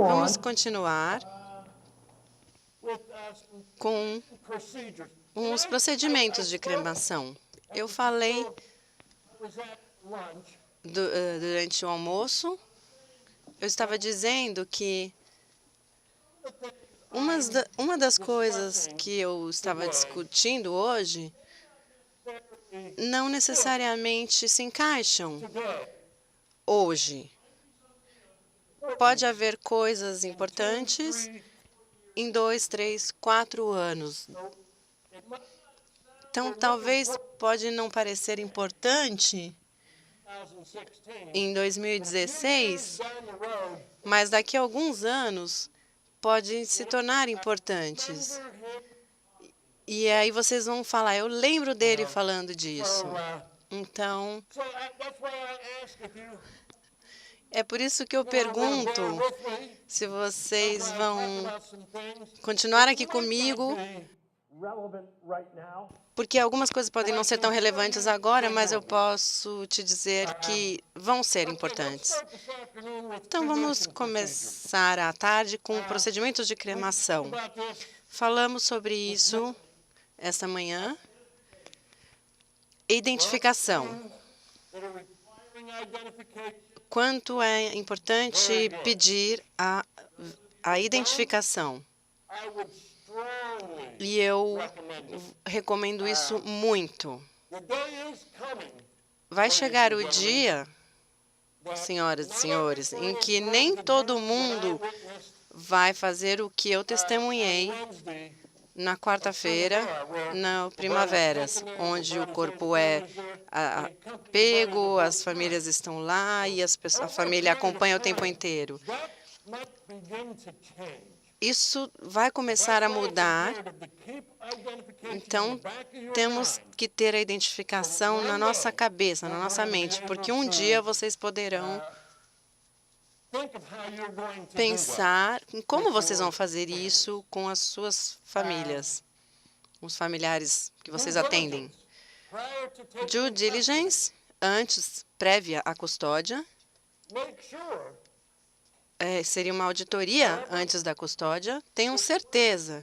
Vamos continuar com os procedimentos de cremação. Eu falei durante o almoço, eu estava dizendo que uma das coisas que eu estava discutindo hoje não necessariamente se encaixam hoje. Pode haver coisas importantes em 2, 3, 4 anos. Então, talvez pode não parecer importante em 2016, mas daqui a alguns anos pode se tornar importantes. E aí vocês vão falar, eu lembro dele falando disso. Então, é por isso que eu pergunto se vocês vão continuar aqui comigo, porque algumas coisas podem não ser tão relevantes agora, mas eu posso te dizer que vão ser importantes. Então, vamos começar à tarde com procedimentos de cremação. Falamos sobre isso esta manhã. Identificação. Quanto é importante pedir a identificação. E eu recomendo isso muito. Vai chegar o dia, senhoras e senhores, em que nem todo mundo vai fazer o que eu testemunhei na quarta-feira, na Primaveras, onde o corpo é pego, as famílias estão lá e a família acompanha o tempo inteiro. Isso vai começar a mudar, então temos que ter a identificação na nossa cabeça, na nossa mente, porque um dia vocês poderão pensar em como vocês vão fazer isso com as suas famílias, os familiares que vocês atendem. Due diligence, prévia à custódia. Seria uma auditoria antes da custódia. Tenham certeza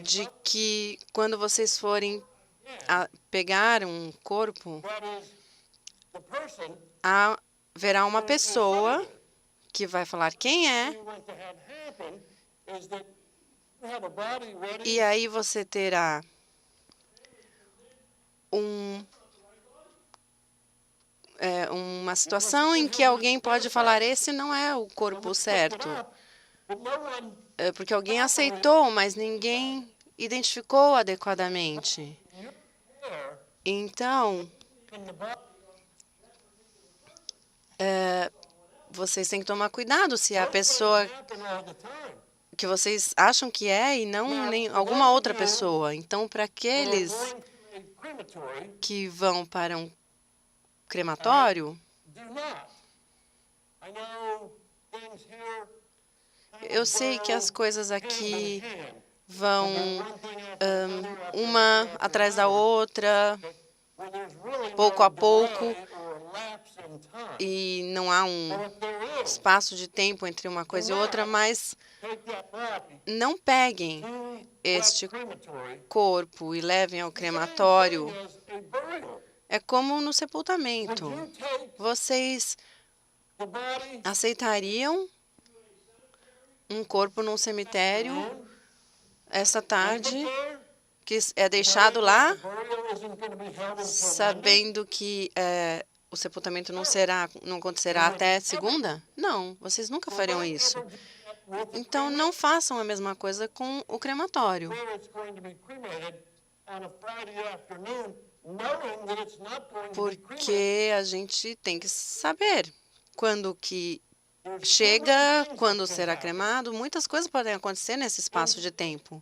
de que quando vocês forem pegar um corpo, haverá uma pessoa que vai falar quem é, e aí você terá uma situação em que alguém pode falar, esse não é o corpo certo, porque alguém aceitou, mas ninguém identificou adequadamente. Então, vocês têm que tomar cuidado se é a pessoa que vocês acham que é e não nem alguma outra pessoa. Então, para aqueles que vão para um crematório, eu sei que as coisas aqui vão uma atrás da outra, pouco a pouco, e não há um espaço de tempo entre uma coisa e outra, mas não peguem este corpo e levem ao crematório. É como no sepultamento. Vocês aceitariam um corpo num cemitério esta tarde, que é deixado lá, sabendo que o sepultamento não acontecerá até segunda? Não, vocês nunca fariam isso. Então, não façam a mesma coisa com o crematório. Porque a gente tem que saber quando que chega, quando será cremado. Muitas coisas podem acontecer nesse espaço de tempo.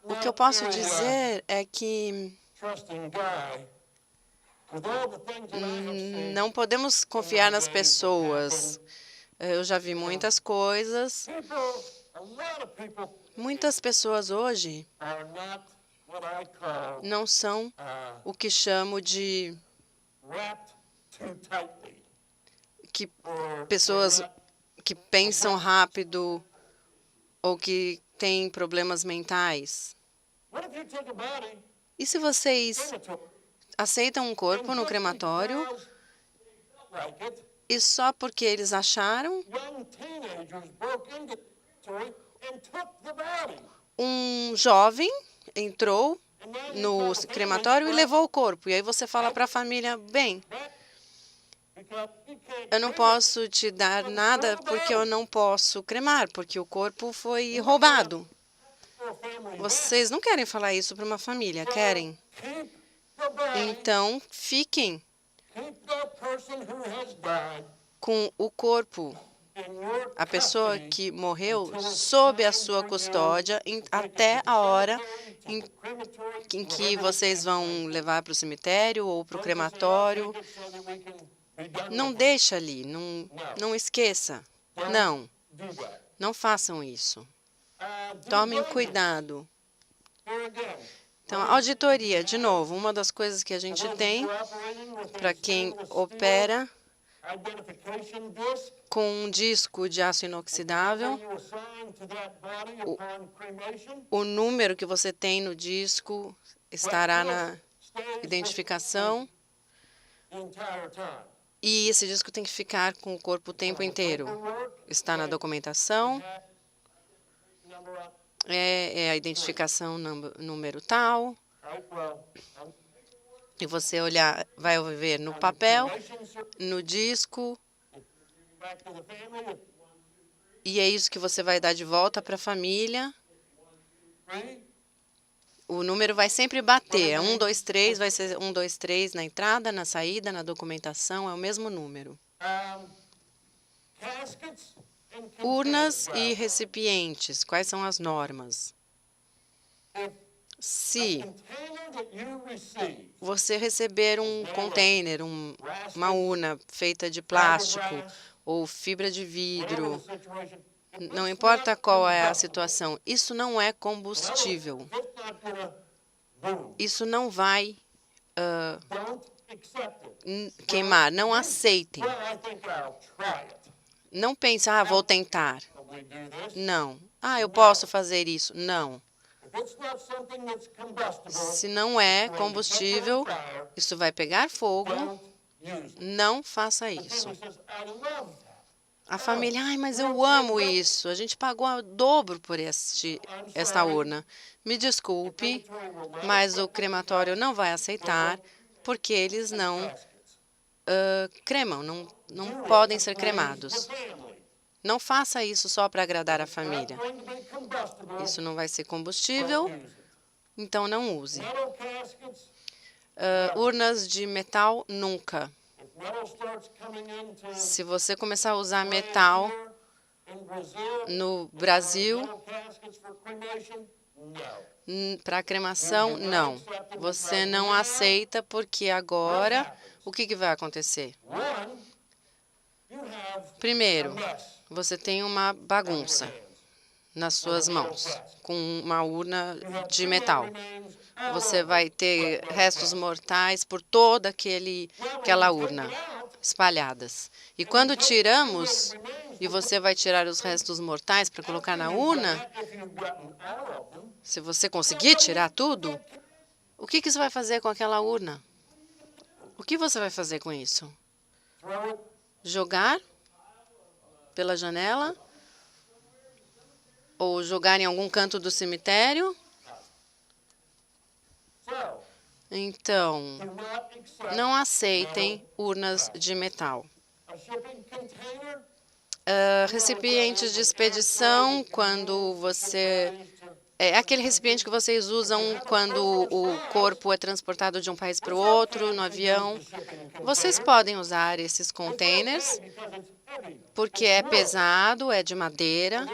O que eu posso dizer é que Não podemos confiar nas pessoas. Eu já vi muitas coisas. Muitas pessoas hoje não são o que chamo de pessoas que pensam rápido ou que têm problemas mentais. E se vocês aceitam um corpo no crematório e só porque eles acharam, um jovem entrou no crematório e levou o corpo. E aí você fala para a família, bem, eu não posso te dar nada porque eu não posso cremar, porque o corpo foi roubado. Vocês não querem falar isso para uma família, querem? Então, fiquem com o corpo, a pessoa que morreu, sob a sua custódia até a hora em que vocês vão levar para o cemitério ou para o crematório. Não deixa ali, não esqueça. Não façam isso. Tomem cuidado. Então, auditoria, de novo, uma das coisas que a gente tem para quem opera com um disco de aço inoxidável, o número que você tem no disco estará na identificação e esse disco tem que ficar com o corpo o tempo inteiro. Está na documentação, é a identificação número tal. E você vai ver no papel, no disco, e é isso que você vai dar de volta para a família. O número vai sempre bater. 1, 2, 3, vai ser 1, 2, 3 na entrada, na saída, na documentação, é o mesmo número. Urnas e recipientes, quais são as normas? Se você receber um container, uma urna feita de plástico ou fibra de vidro, não importa qual é a situação, isso não é combustível. Isso não vai queimar. Não aceitem. Não pense, vou tentar. Não. Eu posso fazer isso. Não. Se não é combustível, isso vai pegar fogo. Não faça isso. A família, mas eu amo isso. A gente pagou o dobro por esta urna. Me desculpe, mas o crematório não vai aceitar, porque eles não cremam, não podem ser cremados. Não faça isso só para agradar a família. Isso não vai ser combustível, então não use. Urnas de metal, nunca. Se você começar a usar metal no Brasil, para cremação, não. Você não aceita, porque agora, o que vai acontecer? Primeiro, você tem uma bagunça nas suas mãos, com uma urna de metal. Você vai ter restos mortais por toda aquela urna, espalhadas. E quando tiramos, e você vai tirar os restos mortais para colocar na urna, se você conseguir tirar tudo, o que você vai fazer com aquela urna? O que você vai fazer com isso? Jogar pela janela? Ou jogar em algum canto do cemitério? Então, não aceitem urnas de metal. Recipientes de expedição, quando você... É aquele recipiente que vocês usam quando o corpo é transportado de um país para o outro, no avião. Vocês podem usar esses containers, porque é pesado, é de madeira.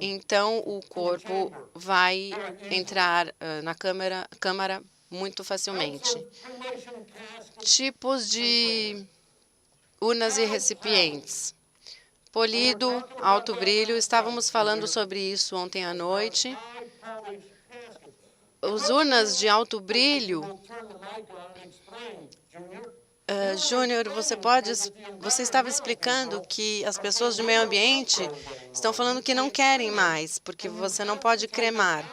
Então, o corpo vai entrar na câmara muito facilmente. Tipos de urnas e recipientes. Polido, alto brilho, estávamos falando sobre isso ontem à noite. As urnas de alto brilho, Júnior, você estava explicando que as pessoas do meio ambiente estão falando que não querem mais, porque você não pode cremar.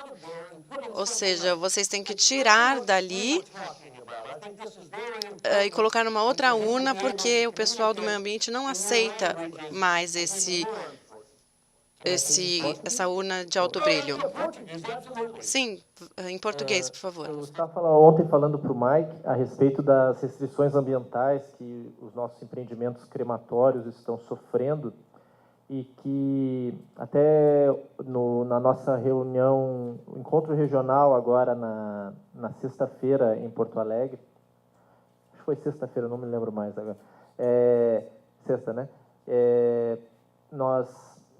Ou seja, vocês têm que tirar dali e colocar numa outra urna, porque o pessoal do meio ambiente não aceita mais essa urna de alto brilho. Sim, em português, por favor. Eu estava ontem falando para o Mike a respeito das restrições ambientais que os nossos empreendimentos crematórios estão sofrendo e que até na nossa reunião, encontro regional agora na sexta-feira em Porto Alegre, acho que foi sexta-feira, não me lembro mais agora, sexta, né?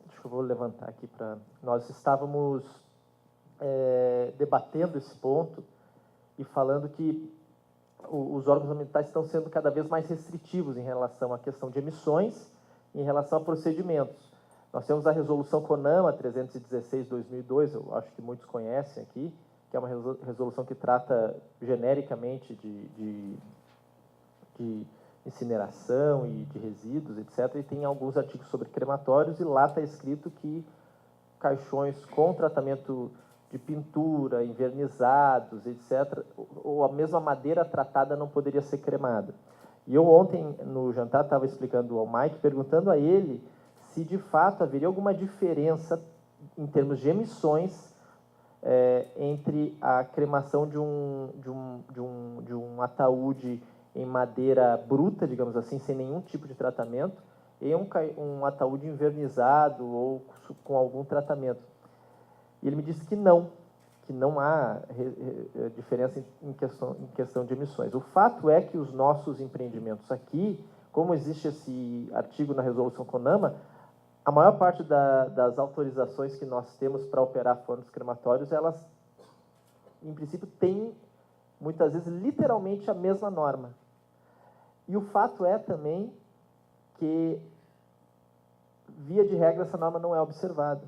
Acho que eu vou levantar aqui para... Nós estávamos debatendo esse ponto e falando que os órgãos ambientais estão sendo cada vez mais restritivos em relação à questão de emissões e em relação a procedimentos. Nós temos a resolução CONAMA 316/2002, eu acho que muitos conhecem aqui, que é uma resolução que trata genericamente de incineração e de resíduos, etc. E tem alguns artigos sobre crematórios, e lá está escrito que caixões com tratamento de pintura, envernizados, etc., ou a mesma madeira tratada não poderia ser cremada. E eu ontem, no jantar, estava explicando ao Mike, perguntando a ele se, de fato, haveria alguma diferença em termos de emissões entre a cremação de um ataúde em madeira bruta, digamos assim, sem nenhum tipo de tratamento, e um ataúde envernizado ou com algum tratamento. E ele me disse que não há diferença em questão de emissões. O fato é que os nossos empreendimentos aqui, como existe esse artigo na resolução CONAMA, a maior parte das autorizações que nós temos para operar fornos crematórios, elas, em princípio, têm, muitas vezes, literalmente a mesma norma. E o fato é também que, via de regra, essa norma não é observada,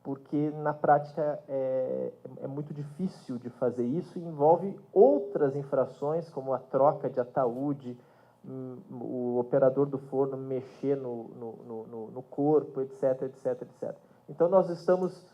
porque, na prática, é muito difícil de fazer isso e envolve outras infrações, como a troca de ataúde, o operador do forno mexer no corpo, etc, etc, etc. Então, nós estamos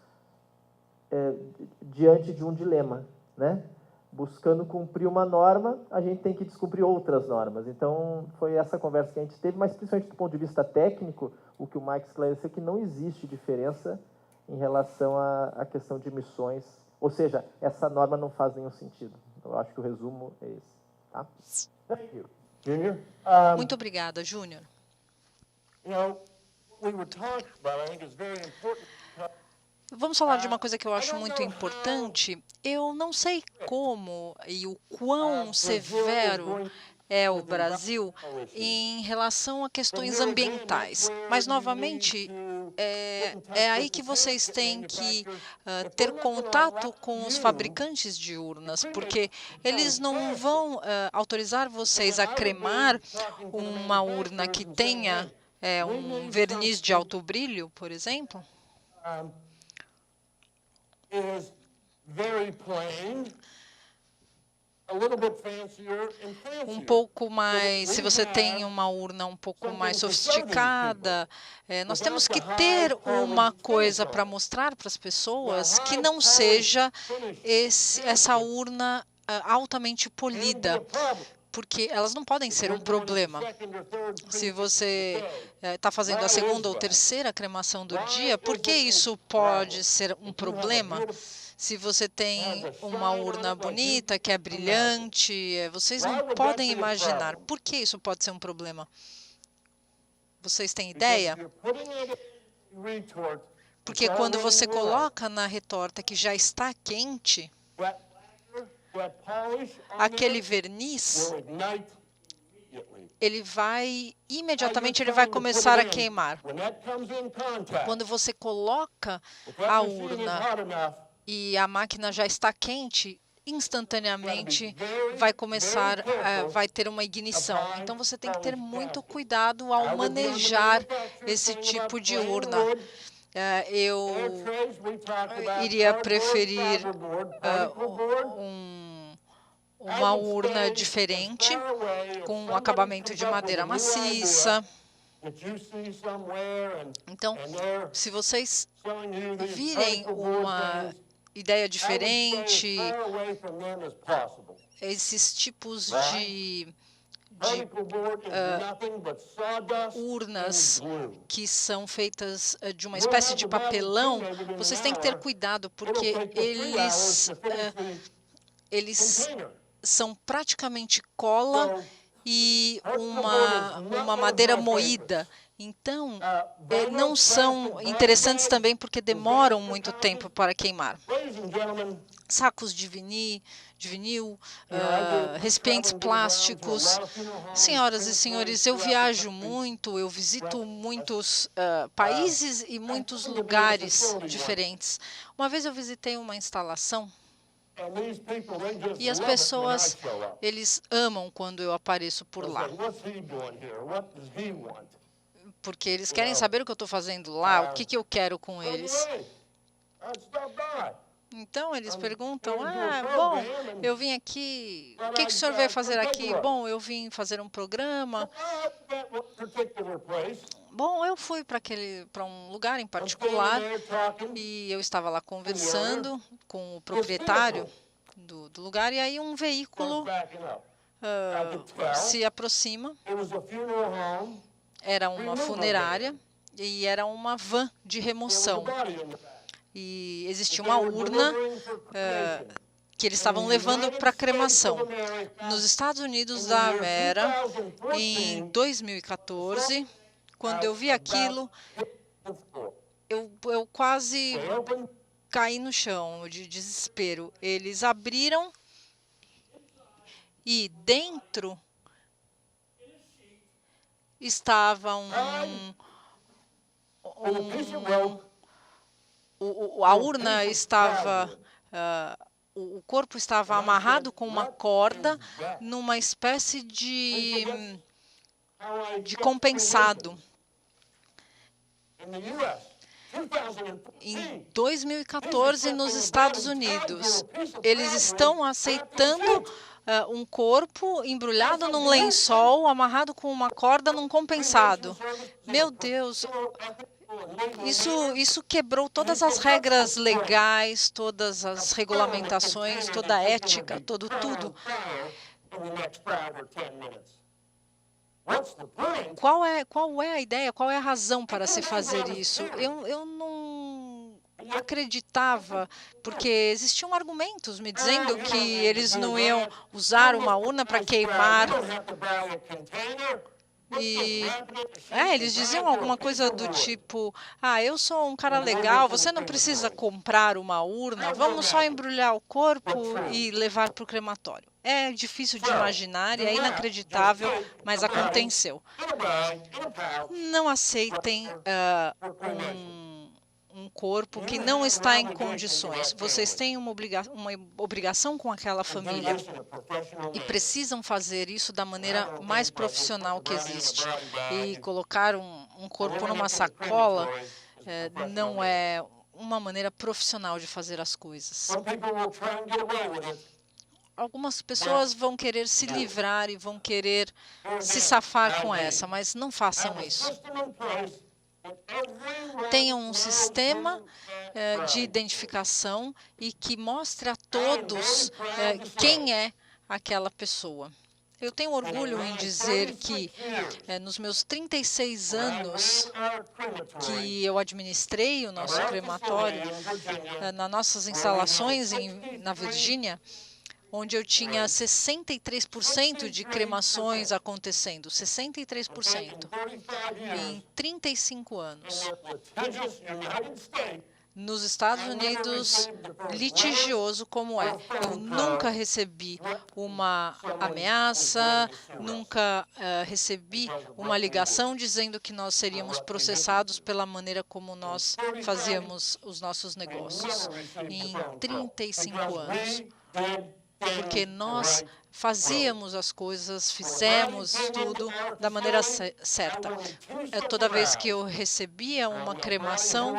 diante de um dilema, né? Buscando cumprir uma norma, a gente tem que descumprir outras normas. Então, foi essa conversa que a gente teve, mas principalmente do ponto de vista técnico, o que o Mike esclareceu, que não existe diferença em relação à questão de emissões, ou seja, essa norma não faz nenhum sentido. Eu acho que o resumo é esse. Tá? Thank you. Junior? Muito obrigada, Júnior. Vamos falar de uma coisa que eu acho muito importante. Eu não sei como e o quão severo é o Brasil em relação a questões ambientais. Mas, novamente, é aí que vocês têm que ter contato com os fabricantes de urnas, porque eles não vão autorizar vocês a cremar uma urna que tenha um verniz de alto brilho, por exemplo. Um pouco mais, se você tem uma urna um pouco mais sofisticada, nós temos que ter uma coisa para mostrar para as pessoas que não seja essa urna altamente polida, porque elas não podem ser um problema. Se você está fazendo a segunda ou terceira cremação do dia, por que isso pode ser um problema? Se você tem uma urna bonita, que é brilhante, vocês não podem imaginar. Por que isso pode ser um problema? Vocês têm ideia? Porque quando você coloca na retorta que já está quente, aquele verniz, ele vai, imediatamente, ele vai começar a queimar. Quando você coloca a urna e a máquina já está quente, instantaneamente vai ter uma ignição. Então você tem que ter muito cuidado ao manejar esse tipo de urna. Eu iria preferir uma urna diferente, com um acabamento de madeira maciça. Então, se vocês virem uma ideia diferente, esses tipos de urnas que são feitas de uma espécie de papelão, vocês têm que ter cuidado, porque eles são praticamente cola e uma madeira moída. Então, não são interessantes também porque demoram muito tempo para queimar. Sacos de vinil, recipientes plásticos. Senhoras e senhores, eu viajo muito, eu visito muitos países e muitos lugares diferentes. Uma vez eu visitei uma instalação e as pessoas, eles amam quando eu apareço por lá. Porque eles querem saber o que eu estou fazendo lá, o que eu quero com eles. Então, eles perguntam, bom, eu vim aqui, o que o senhor veio fazer aqui? Bom, eu vim fazer um programa. Bom, eu fui para um lugar em particular e eu estava lá conversando com o proprietário do lugar, e aí um veículo se aproxima. Era uma funerária e era uma van de remoção. E existia uma urna que eles estavam levando para cremação. Nos Estados Unidos da América, em 2014, quando eu vi aquilo, eu quase caí no chão de desespero. Eles abriram e dentro estava a urna estava, o corpo estava amarrado com uma corda numa espécie de compensado. Em 2014, nos Estados Unidos, eles estão aceitando um corpo embrulhado num lençol, amarrado com uma corda num compensado. Meu Deus! Isso quebrou todas as regras legais, todas as regulamentações, toda a ética, tudo. Qual é a ideia, qual é a razão para se fazer isso? Eu não acreditava, porque existiam argumentos me dizendo que eles não iam usar uma urna para queimar. E eles diziam alguma coisa do tipo, eu sou um cara legal, você não precisa comprar uma urna, vamos só embrulhar o corpo e levar para o crematório. É difícil de imaginar e é inacreditável, mas aconteceu. Não aceitem um corpo que não está em condições. Vocês têm uma obrigação com aquela família e precisam fazer isso da maneira mais profissional que existe. E colocar um corpo numa sacola não é uma maneira profissional de fazer as coisas. Algumas pessoas vão querer se livrar e vão querer se safar com essa, mas não façam isso. Tenham um sistema de identificação e que mostre a todos quem é aquela pessoa. Eu tenho orgulho em dizer que nos meus 36 anos que eu administrei o nosso crematório, nas nossas instalações na Virgínia, onde eu tinha 63% de cremações acontecendo, 63%, em 35 anos. Nos Estados Unidos, litigioso como é. Eu nunca recebi uma ameaça, nunca recebi uma ligação dizendo que nós seríamos processados pela maneira como nós fazíamos os nossos negócios. Em 35 anos. porque nós fazíamos as coisas, fizemos tudo da maneira certa. Toda vez que eu recebia uma cremação,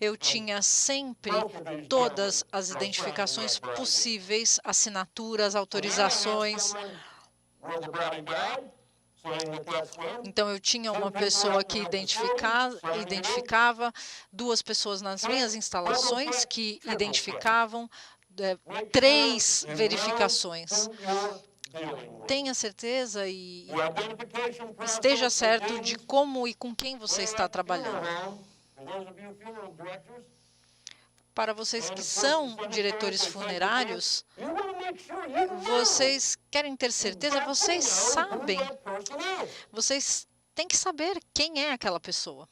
eu tinha sempre todas as identificações possíveis, assinaturas, autorizações. Então, eu tinha uma pessoa que identificava, 2 pessoas nas minhas instalações que identificavam, 3 verificações. Tenha certeza e esteja certo de como e com quem você está trabalhando. Para vocês que são diretores funerários, vocês querem ter certeza, vocês sabem, vocês têm que saber quem é aquela pessoa.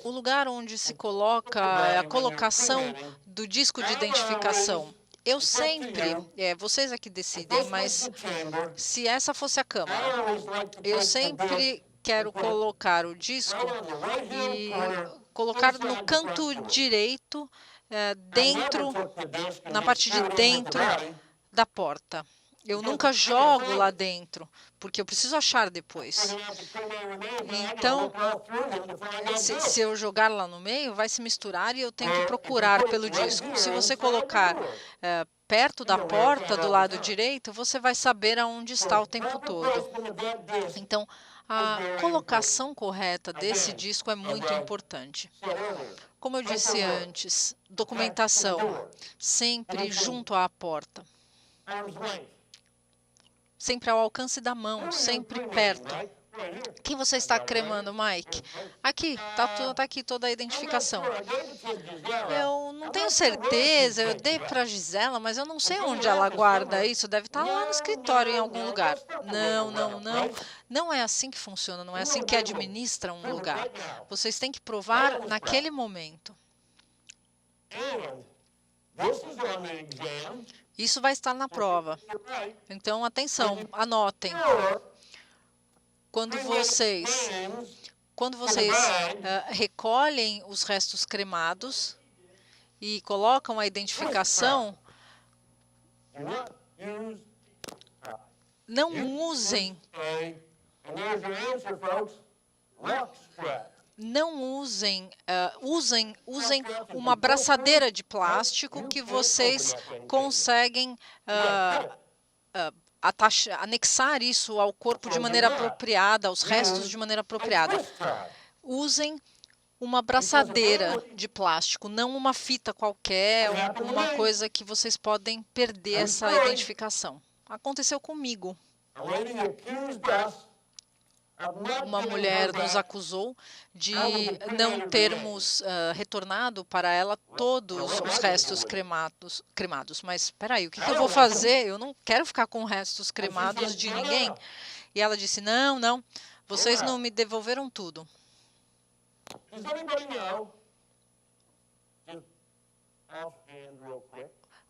O lugar onde se coloca a colocação do disco de identificação. Eu sempre, vocês aqui decidem, mas se essa fosse a câmara, eu sempre quero colocar o disco e colocar no canto direito, na parte de dentro da porta. Eu nunca jogo lá dentro, porque eu preciso achar depois. Então, se eu jogar lá no meio, vai se misturar e eu tenho que procurar pelo disco. Se você colocar perto da porta, do lado direito, você vai saber aonde está o tempo todo. Então, a colocação correta desse disco é muito importante. Como eu disse antes, documentação, sempre junto à porta. Sempre ao alcance da mão, sempre perto. Quem você está cremando, Mike? Aqui, tá aqui toda a identificação. Eu não tenho certeza, eu dei para a Gisela, mas eu não sei onde ela guarda isso. Deve estar lá no escritório, em algum lugar. Não. Não é assim que funciona, não é assim que administra um lugar. Vocês têm que provar naquele momento. Isso vai estar na prova. Então, atenção, anotem. Quando vocês recolhem os restos cremados e colocam a identificação, não usem usem uma braçadeira de plástico que vocês conseguem anexar isso ao corpo de maneira apropriada, aos restos de maneira apropriada. Usem uma braçadeira de plástico, não uma fita qualquer, uma coisa que vocês podem perder essa identificação. Aconteceu comigo. Uma mulher nos acusou de não termos retornado para ela todos os restos cremados. Mas espera aí, o que eu vou fazer? Eu não quero ficar com restos cremados de ninguém. E ela disse, não, vocês não me devolveram tudo.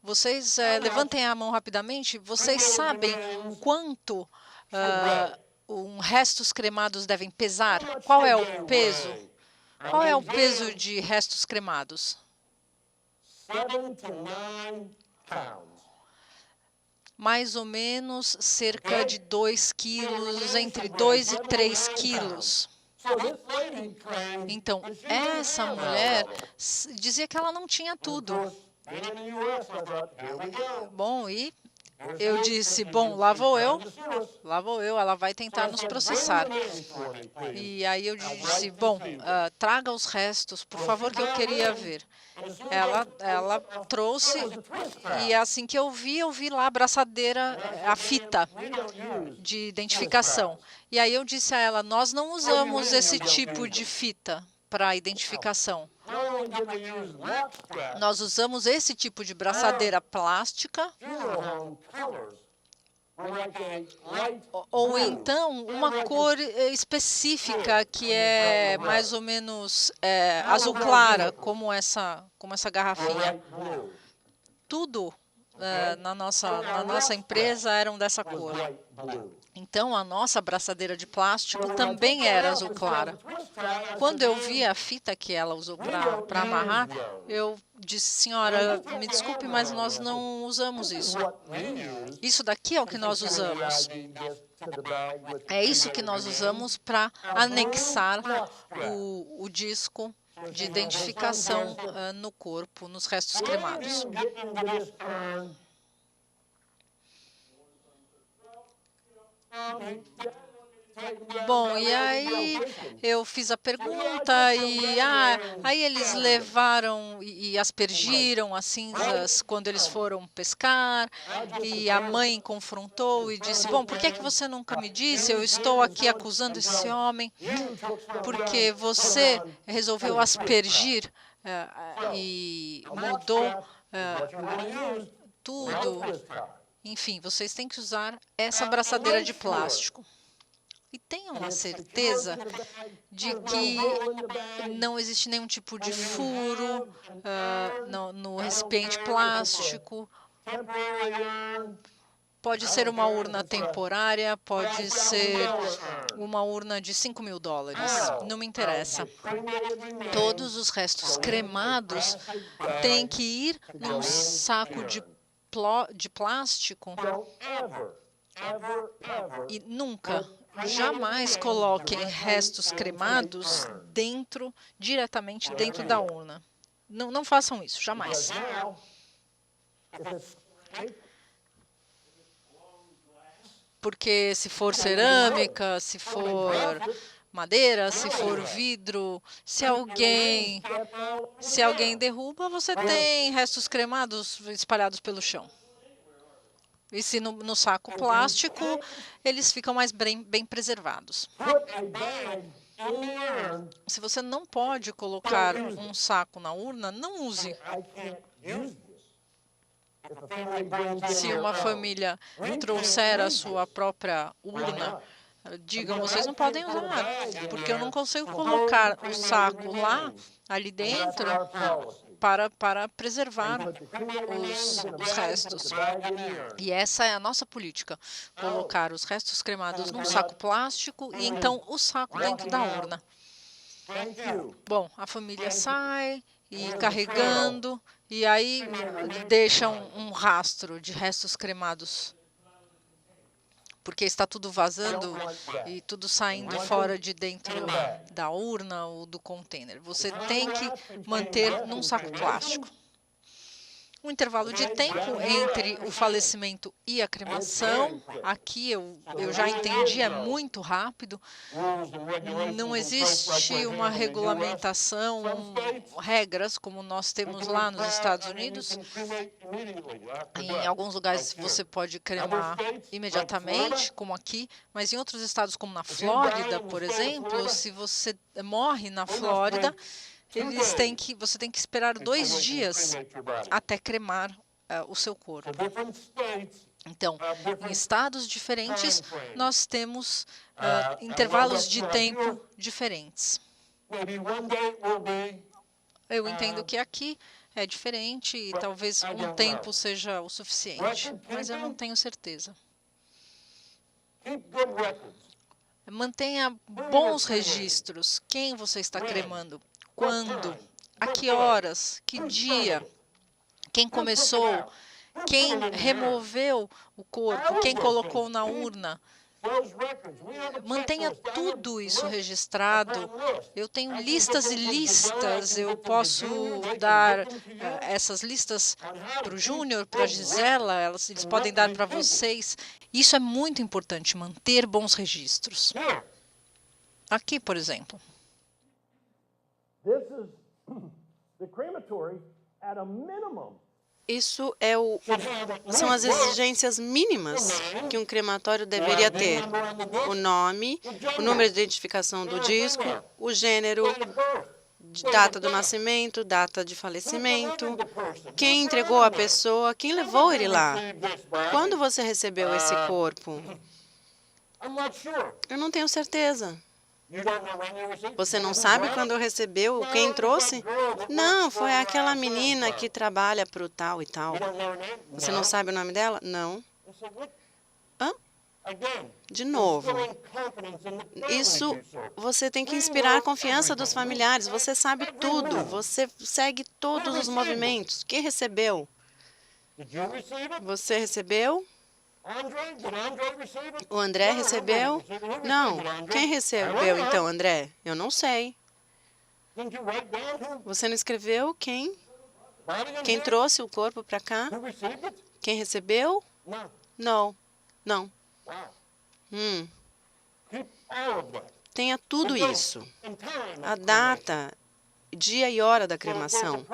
Vocês levantem a mão rapidamente. Vocês sabem quanto restos cremados devem pesar? Qual é o peso? Qual é o peso de restos cremados? 7 to 9 pounds. Mais ou menos cerca de 2 quilos, entre 2 e 3 quilos. Então, essa mulher dizia que ela não tinha tudo. Bom, e eu disse, bom, lá vou eu, ela vai tentar nos processar. E aí eu disse, bom, traga os restos, por favor, que eu queria ver. Ela trouxe, e assim que eu vi lá a braçadeira, a fita de identificação. E aí eu disse a ela, nós não usamos esse tipo de fita para identificação. Nós usamos esse tipo de braçadeira plástica ou então uma cor específica que é mais ou menos azul clara, como essa garrafinha. Tudo na nossa empresa eram dessa cor. Então, a nossa abraçadeira de plástico também era azul clara. Quando eu vi a fita que ela usou para amarrar, eu disse, senhora, me desculpe, mas nós não usamos isso. Isso daqui é o que nós usamos. É isso que nós usamos para anexar o disco de identificação no corpo, nos restos cremados. Bom, e aí eu fiz a pergunta e aí eles levaram e aspergiram as cinzas quando eles foram pescar, e a mãe confrontou e disse, bom, por que é que você nunca me disse? Eu estou aqui acusando esse homem porque você resolveu aspergir e mudou tudo. Enfim, vocês têm que usar essa abraçadeira de plástico. E tenham a certeza de que não existe nenhum tipo de furo no recipiente plástico. Pode ser uma urna temporária, pode ser uma urna de $5.000, não me interessa. Todos os restos cremados têm que ir num saco de plástico e nunca, jamais coloquem restos cremados diretamente dentro da urna. Não façam isso, jamais. Porque se for cerâmica, se for madeira, se for vidro, se alguém derruba, você tem restos cremados espalhados pelo chão. E se no saco plástico, eles ficam mais bem preservados. Se você não pode colocar um saco na urna, não use. Se uma família trouxer a sua própria urna, digam, vocês não podem usar, porque eu não consigo colocar o saco ali dentro para preservar os restos. E essa é a nossa política, colocar os restos cremados num saco plástico e então o saco dentro da urna. Bom, a família sai e carregando, e aí deixam um rastro de restos cremados, porque está tudo vazando e tudo saindo fora de dentro da urna ou do container. Você tem que manter num saco plástico. O intervalo de tempo entre o falecimento e a cremação, aqui eu já entendi, é muito rápido. Não existe uma regulamentação, regras como nós temos lá nos Estados Unidos. Em alguns lugares você pode cremar imediatamente, como aqui, mas em outros estados, como na Flórida, por exemplo, se você morre na Flórida, você tem que esperar 2 dias até cremar o seu corpo. Então, em estados diferentes, nós temos intervalos de tempo diferentes. Eu entendo que aqui é diferente e talvez um tempo seja o suficiente, mas eu não tenho certeza. Mantenha bons registros. Quem você está cremando? Quando? A que horas? Que dia? Quem começou? Quem removeu o corpo? Quem colocou na urna? Mantenha tudo isso registrado. Eu tenho listas e listas. Eu posso dar essas listas para o Júnior, para a Gisela. Eles podem dar para vocês. Isso é muito importante, manter bons registros. Aqui, por exemplo. Isso são as exigências mínimas que um crematório deveria ter. O nome, o número de identificação do disco, o gênero, data do nascimento, data de falecimento, quem entregou a pessoa, quem levou ele lá. Quando você recebeu esse corpo? Eu não tenho certeza. You don't know when you received it. Você não sabe quando recebeu, quem trouxe? Não, foi aquela menina que trabalha para o tal e tal. You don't know her name? Você não sabe o nome dela? Não. I said, "What?" Hã? Again, De novo. instilling confidence in the family Isso, you serve. você tem que inspirar a confiança dos familiares. Você sabe tudo. Você segue todos os movimentos. Quem recebeu? Did you receive it? Você recebeu? Andre? Did Andre receive it? O André No, recebeu? nobody received it. Who Não. received it, Andre? Quem I recebeu don't know. então, André? Eu não sei. Didn't you write down who? Você não escreveu quem? Body and Quem head? trouxe o corpo para cá? Who received it? Quem recebeu? No. Não. Não. Wow. Keep all of that. Tenha tudo isso. In time. A data, dia e hora da cremação.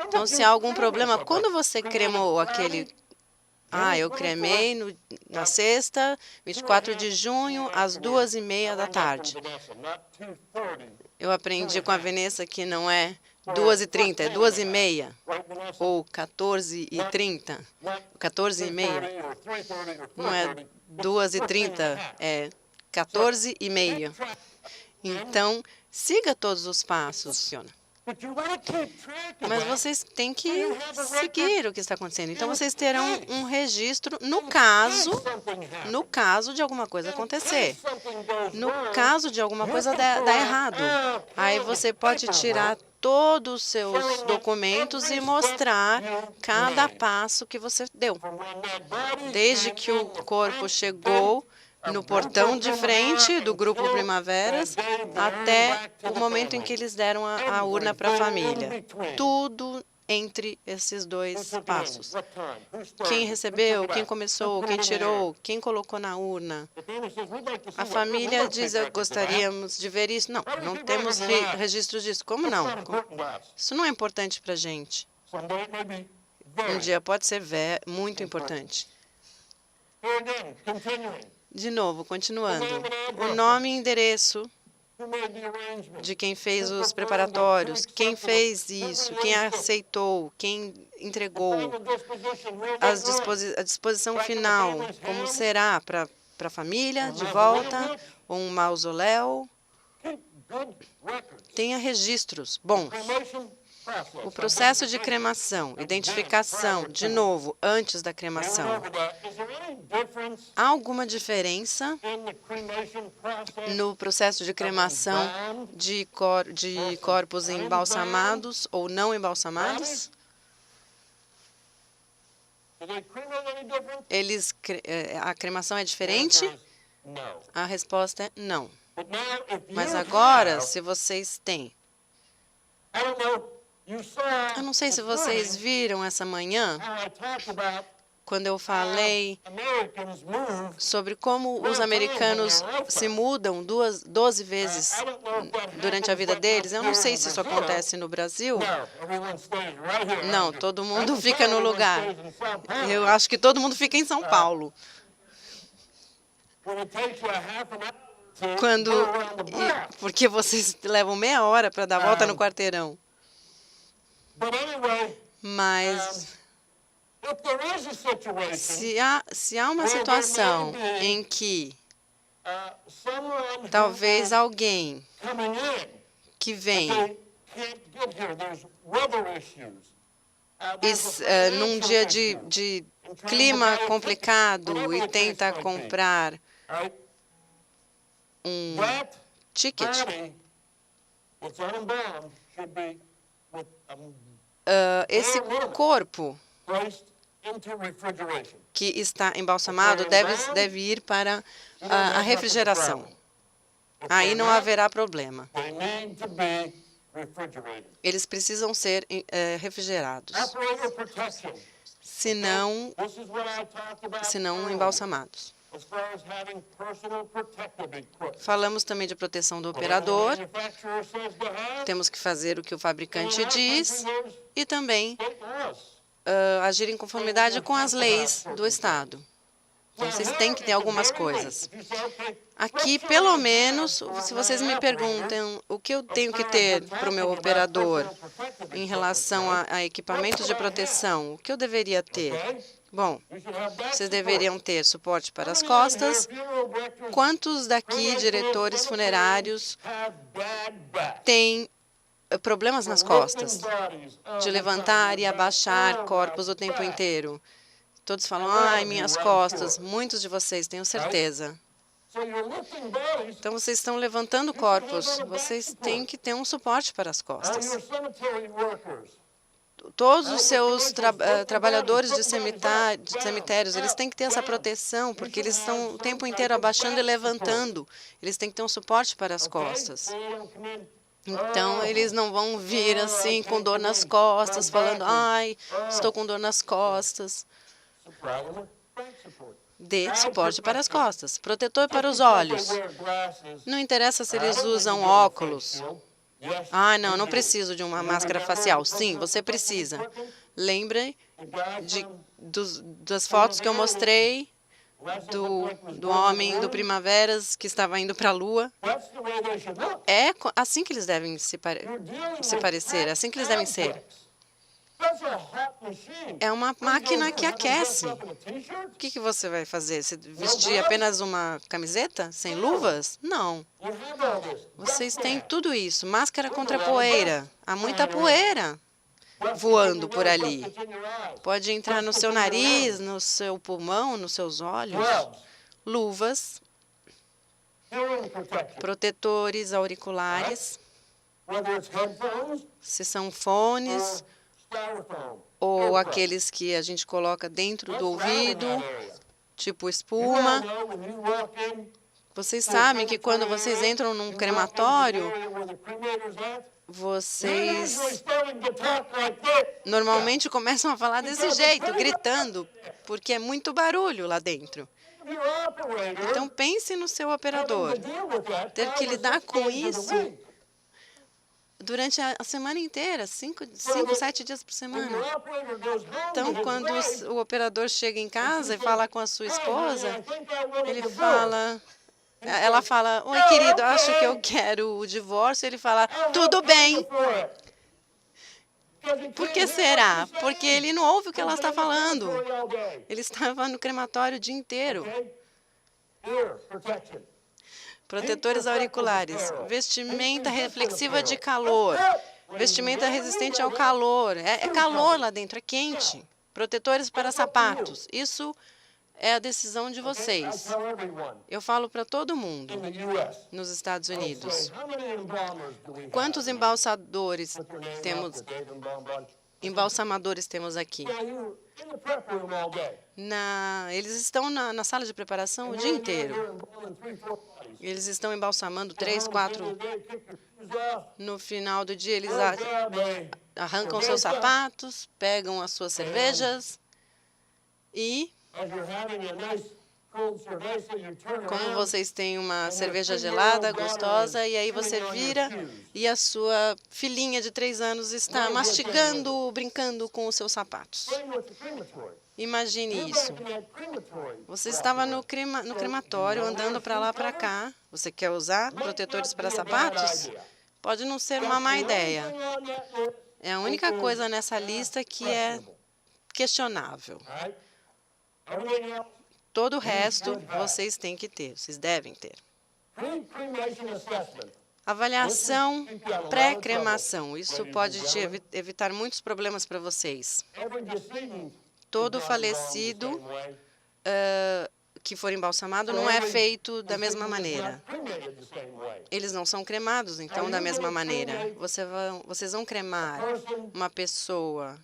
Então, se há algum problema, quando você cremou aquele... eu cremei na sexta, 24 de junho, às 2h30 da tarde. Eu aprendi com a Vanessa que não é 2h30, é 2h30. Ou 14h30. 14h30. Não é 2h30, é 14h30. Então, siga todos os passos, Fiona. Mas vocês têm que seguir o que está acontecendo. Então, vocês terão um registro no caso de alguma coisa acontecer. No caso de alguma coisa dar errado. Aí você pode tirar todos os seus documentos e mostrar cada passo que você deu. Desde que o corpo chegou no portão de frente do Grupo Primaveras até o momento em que eles deram a urna para a família. Tudo entre esses dois passos. Quem recebeu, quem começou, quem tirou, quem colocou na urna. A família diz, gostaríamos de ver isso. Não, não temos registros disso. Como não? Isso não é importante para a gente. Um dia pode ser muito importante. De novo, continuando. O nome e endereço de quem fez os preparatórios, quem fez isso, quem aceitou, quem entregou, a disposição final, como será para a família, de volta, ou um mausoléu. Tenha registros bons. O processo de cremação, identificação, de novo, antes da cremação. Há alguma diferença no processo de cremação de corpos embalsamados ou não embalsamados? A cremação é diferente? A resposta é não. Mas agora, se vocês têm... Eu não sei se vocês viram essa manhã, quando eu falei sobre como os americanos se mudam 12 vezes durante a vida deles. Eu não sei se isso acontece no Brasil. Não, todo mundo fica no lugar. Eu acho que todo mundo fica em São Paulo. Porque vocês levam meia hora para dar a volta no quarteirão. Mas se há uma situação em que talvez alguém que vem num dia de clima complicado e tenta comprar um ticket, esse corpo que está embalsamado deve ir para a refrigeração. Aí não haverá problema. Eles precisam ser refrigerados, senão embalsamados. Falamos também de proteção do operador. Temos que fazer o que o fabricante diz e também agir em conformidade com as leis do Estado. Então, vocês têm que ter algumas coisas. Aqui, pelo menos, se vocês me perguntam o que eu tenho que ter para o meu operador em relação a equipamentos de proteção, o que eu deveria ter? Bom, You should have back vocês support. deveriam ter suporte para as How many in here costas. funeral directors, Quantos daqui, funeral diretores funerários, have bad backs? têm problemas nas costas? De levantar e abaixar corpos o tempo inteiro. Todos falam, ai, minhas costas. Muitos de vocês, tenho certeza. So you're lifting bodies, Então, vocês estão levantando corpos. Vocês têm que ter um suporte para as and costas. your cemetery workers. Todos os seus trabalhadores de cemitérios, eles têm que ter essa proteção, porque eles estão o tempo inteiro abaixando e levantando. Eles têm que ter um suporte para as costas. So you don't come in, Então, eles não vão vir assim com dor nas costas, falando, ai, estou com dor nas costas. surprise them with back support. Dê suporte para as costas. Protetor para os olhos. They wear glasses. Não interessa se eles I don't think usam you get a face óculos. shield. Yes, Ah, não, you não do. preciso de uma máscara facial. Sim, você precisa. Lembre The guy from das fotos que eu mostrei do homem do Primaveras que estava indo para a Lua. That's the way they should look. É assim que eles devem se You're dealing se with parecer, é assim que eles devem ser. complex. That's a hot machine. É uma máquina que aquece. Up in a t-shirt? O que você vai fazer? Se vestir apenas uma camiseta? Sem luvas? Não. You have all this. Vocês têm tudo isso. Máscara contra a poeira. Há muita poeira voando por ali. It's in your eyes. Pode entrar no seu nariz, no seu pulmão, nos seus olhos. Gloves. Luvas, Hearing protection. protetores auriculares, Whether it's headphones se são fones or styrofoam. ou aqueles que a gente coloca dentro do ouvido, tipo espuma. Vocês sabem que quando vocês entram num crematório, vocês normalmente começam a falar desse jeito, gritando, porque é muito barulho lá dentro. Então pense no seu operador, ter que lidar com isso durante a semana inteira, 5, 7 dias por semana. Então, quando o operador chega em casa e fala com a sua esposa, ela fala, oi, querido, acho que eu quero o divórcio. Ele fala, tudo bem. Por que será? Porque ele não ouve o que ela está falando. Ele estava no crematório o dia inteiro. Protetores auriculares, vestimenta reflexiva de calor, vestimenta resistente ao calor. É calor lá dentro, é quente. Protetores para sapatos. Isso é a decisão de vocês. Eu falo para todo mundo nos Estados Unidos. Quantos embalsamadores temos aqui? Eles estão na sala de preparação o dia inteiro. Eles estão embalsamando 3, 4. No final do dia, eles arrancam seus sapatos, pegam as suas cervejas e, como vocês têm uma cerveja gelada, gostosa, e aí você vira e a sua filhinha de 3 anos está mastigando, brincando com os seus sapatos. Imagine isso. Você estava no crematório, andando para lá para cá. Você quer usar protetores para sapatos? Pode não ser uma má ideia. É a única coisa nessa lista que é questionável. Todo o resto vocês têm que ter, vocês devem ter. Avaliação pré-cremação. Isso pode evitar muitos problemas para vocês. Todo falecido que for embalsamado não é feito da mesma maneira. Eles não são cremados, então, da mesma maneira. Vocês vão cremar uma pessoa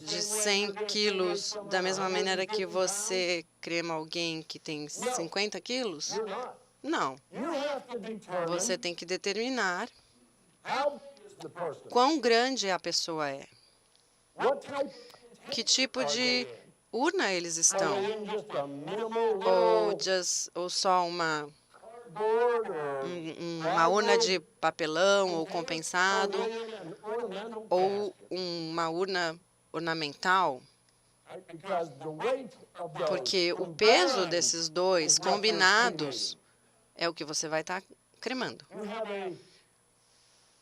de 100 quilos da mesma maneira que você crema alguém que tem 50 quilos? Não. Você tem que determinar quão grande a pessoa é. Que tipo de urna eles estão? Ou só uma urna de papelão ou compensado? Ou uma urna ornamental? Porque o peso desses dois combinados é o que você vai estar cremando.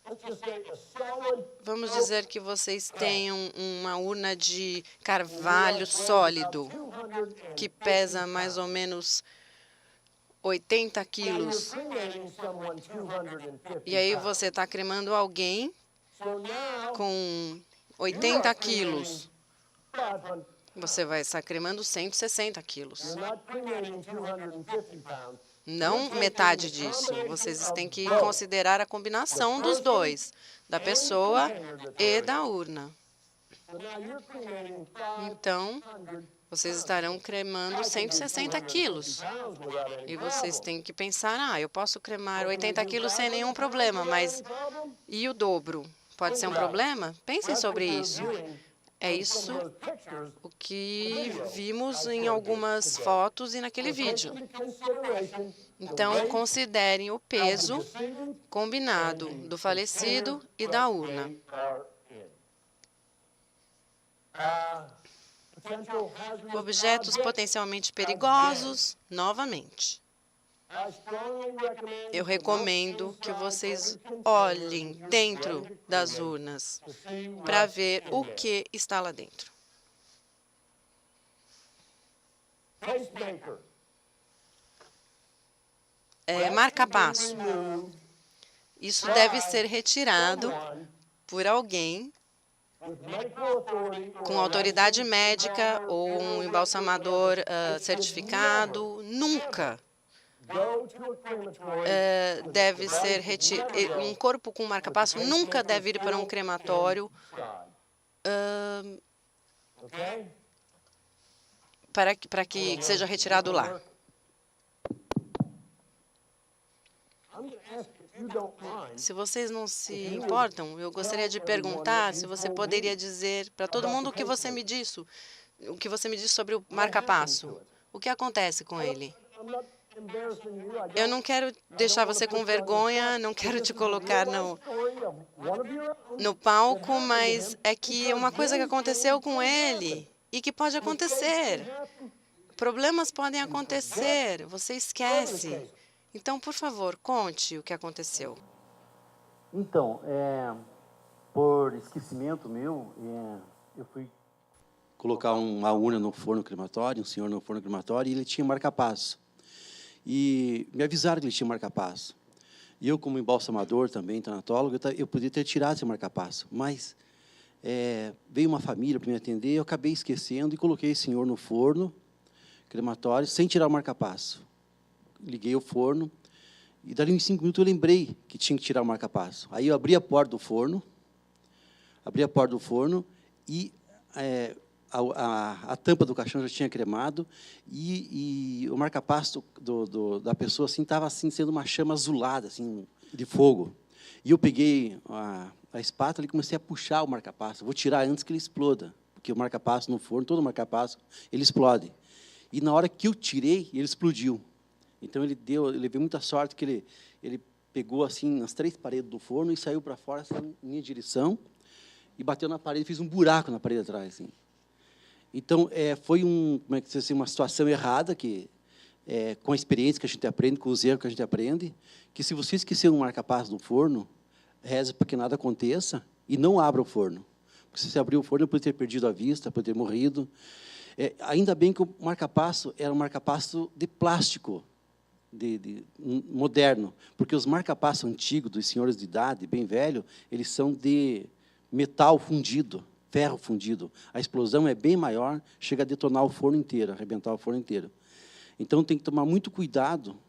let's just say a solid Vamos dizer que vocês tenham uma urna de carvalho sólido, 250 que pesa mais ou menos 80 You're quilos. cremating someone 250 E aí pounds. você está cremando alguém So now com 80 quilos. 500. Você vai estar cremando 160 quilos. You're not cremating 250 pounds. Não metade disso. Vocês têm que considerar a combinação dos dois, da pessoa e da urna. So now you're cremating Então, 500 vocês estarão cremando 160 quilos. pounds without any E vocês problem. têm que pensar, eu posso cremar 80 quilos sem nenhum problema, mas e o dobro? Pode ser um problema? Pensem sobre isso. É isso Those pictures o que vimos em algumas fotos e naquele vídeo. into consideration Então, considerem o peso combinado do falecido e da urna. are in. Potential hazardous Objetos objects, potencialmente perigosos, novamente. I strongly recommend Eu recomendo que vocês olhem dentro das urnas to see para ver o que está lá dentro. pacemaker. Marca-passo. Isso deve ser retirado One por alguém with medical authority com autoridade médica ou um embalsamador certificado. Nunca go to a crematory deve ser retirado. Um corpo com marca-passo nunca deve ir para um crematório okay? para que seja retirado lá. I'm going to ask if you don't mind. Se vocês não se importam, eu gostaria de perguntar se você poderia dizer para todo mundo o que você me disse sobre o marca-passo. O que acontece com ele? I'm not embarrassing you. I Eu não quero deixar você com vergonha, não quero te colocar story of one of your own. no palco, mas é que é uma coisa que aconteceu com ele e que pode acontecer. Problemas podem acontecer, você esquece. Então, por favor, conte o que aconteceu. Então, por esquecimento meu, eu fui colocar uma urna no forno crematório, um senhor no forno crematório, e ele tinha marca-passo. E me avisaram que ele tinha marca-passo. E eu, como embalsamador também, tanatólogo, eu podia ter tirado esse marca-passo. Mas veio uma família para me atender, eu acabei esquecendo e coloquei esse senhor no forno crematório sem tirar o marca-passo. Liguei o forno e, dali uns 5 minutos, eu lembrei que tinha que tirar o marca-passo. Aí eu abri a porta do forno e a tampa do caixão já tinha cremado e o marca-passo da pessoa assim estava assim sendo uma chama azulada assim de fogo. E eu peguei a espátula e comecei a puxar o marca-passo. Vou tirar antes que ele exploda, porque o marca-passo no forno, todo marca-passo, ele explode. E na hora que eu tirei, ele explodiu. Então eu levei muita sorte que ele pegou assim nas 3 paredes do forno e saiu para fora assim, em minha direção e bateu na parede, fez um buraco na parede atrás assim. Então foi uma situação errada que com a experiência que a gente aprende, com os erros que a gente aprende, que se você esquecer um marca-passo no forno, reze para que nada aconteça e não abra o forno. Porque se você abrir o forno, pode ter perdido a vista, pode ter morrido. Ainda bem que o marca-passo era um marca-passo de plástico, moderno, porque os marca-passo antigos, dos senhores de idade, bem velho, eles são de metal fundido, ferro fundido. A explosão é bem maior, chega a detonar o forno inteiro, arrebentar o forno inteiro. Então, tem que tomar muito cuidado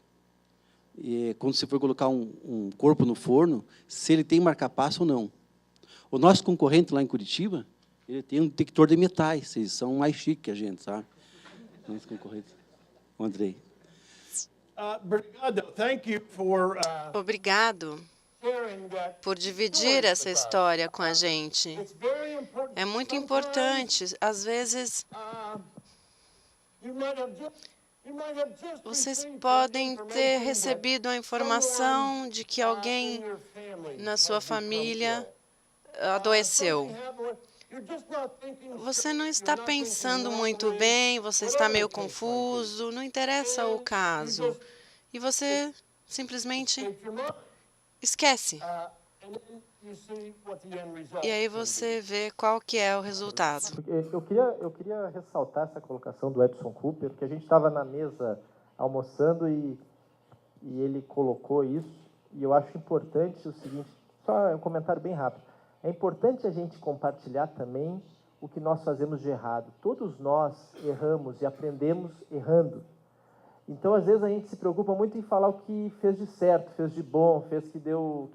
quando você for colocar um corpo no forno, se ele tem marca-passo ou não. O nosso concorrente lá em Curitiba, ele tem um detector de metais, eles são mais chiques que a gente, sabe? Nosso concorrente. O Andrei. Obrigado. Thank you for Obrigado sharing that. por dividir essa história com a gente. It's very important. É muito importante. Às vezes, You might have just vocês received podem ter information recebido a informação de que that, alguém in your family na sua has become família ill. adoeceu. Something happened. You're just not thinking Você não está you're not thinking pensando muito normally. bem, você está meio Whatever the case confuso, não interessa o caso. E você simplesmente might be. Take your mind. esquece. E aí você vê qual que é o resultado. Porque eu queria ressaltar essa colocação do Edson Cooper, que a gente estava na mesa almoçando e ele colocou isso, e eu acho importante o seguinte, só um comentário bem rápido. É importante a gente compartilhar também o que nós fazemos de errado. Todos nós erramos e aprendemos errando. Então, às vezes, a gente se preocupa muito em falar o que fez de certo, fez de bom, fez que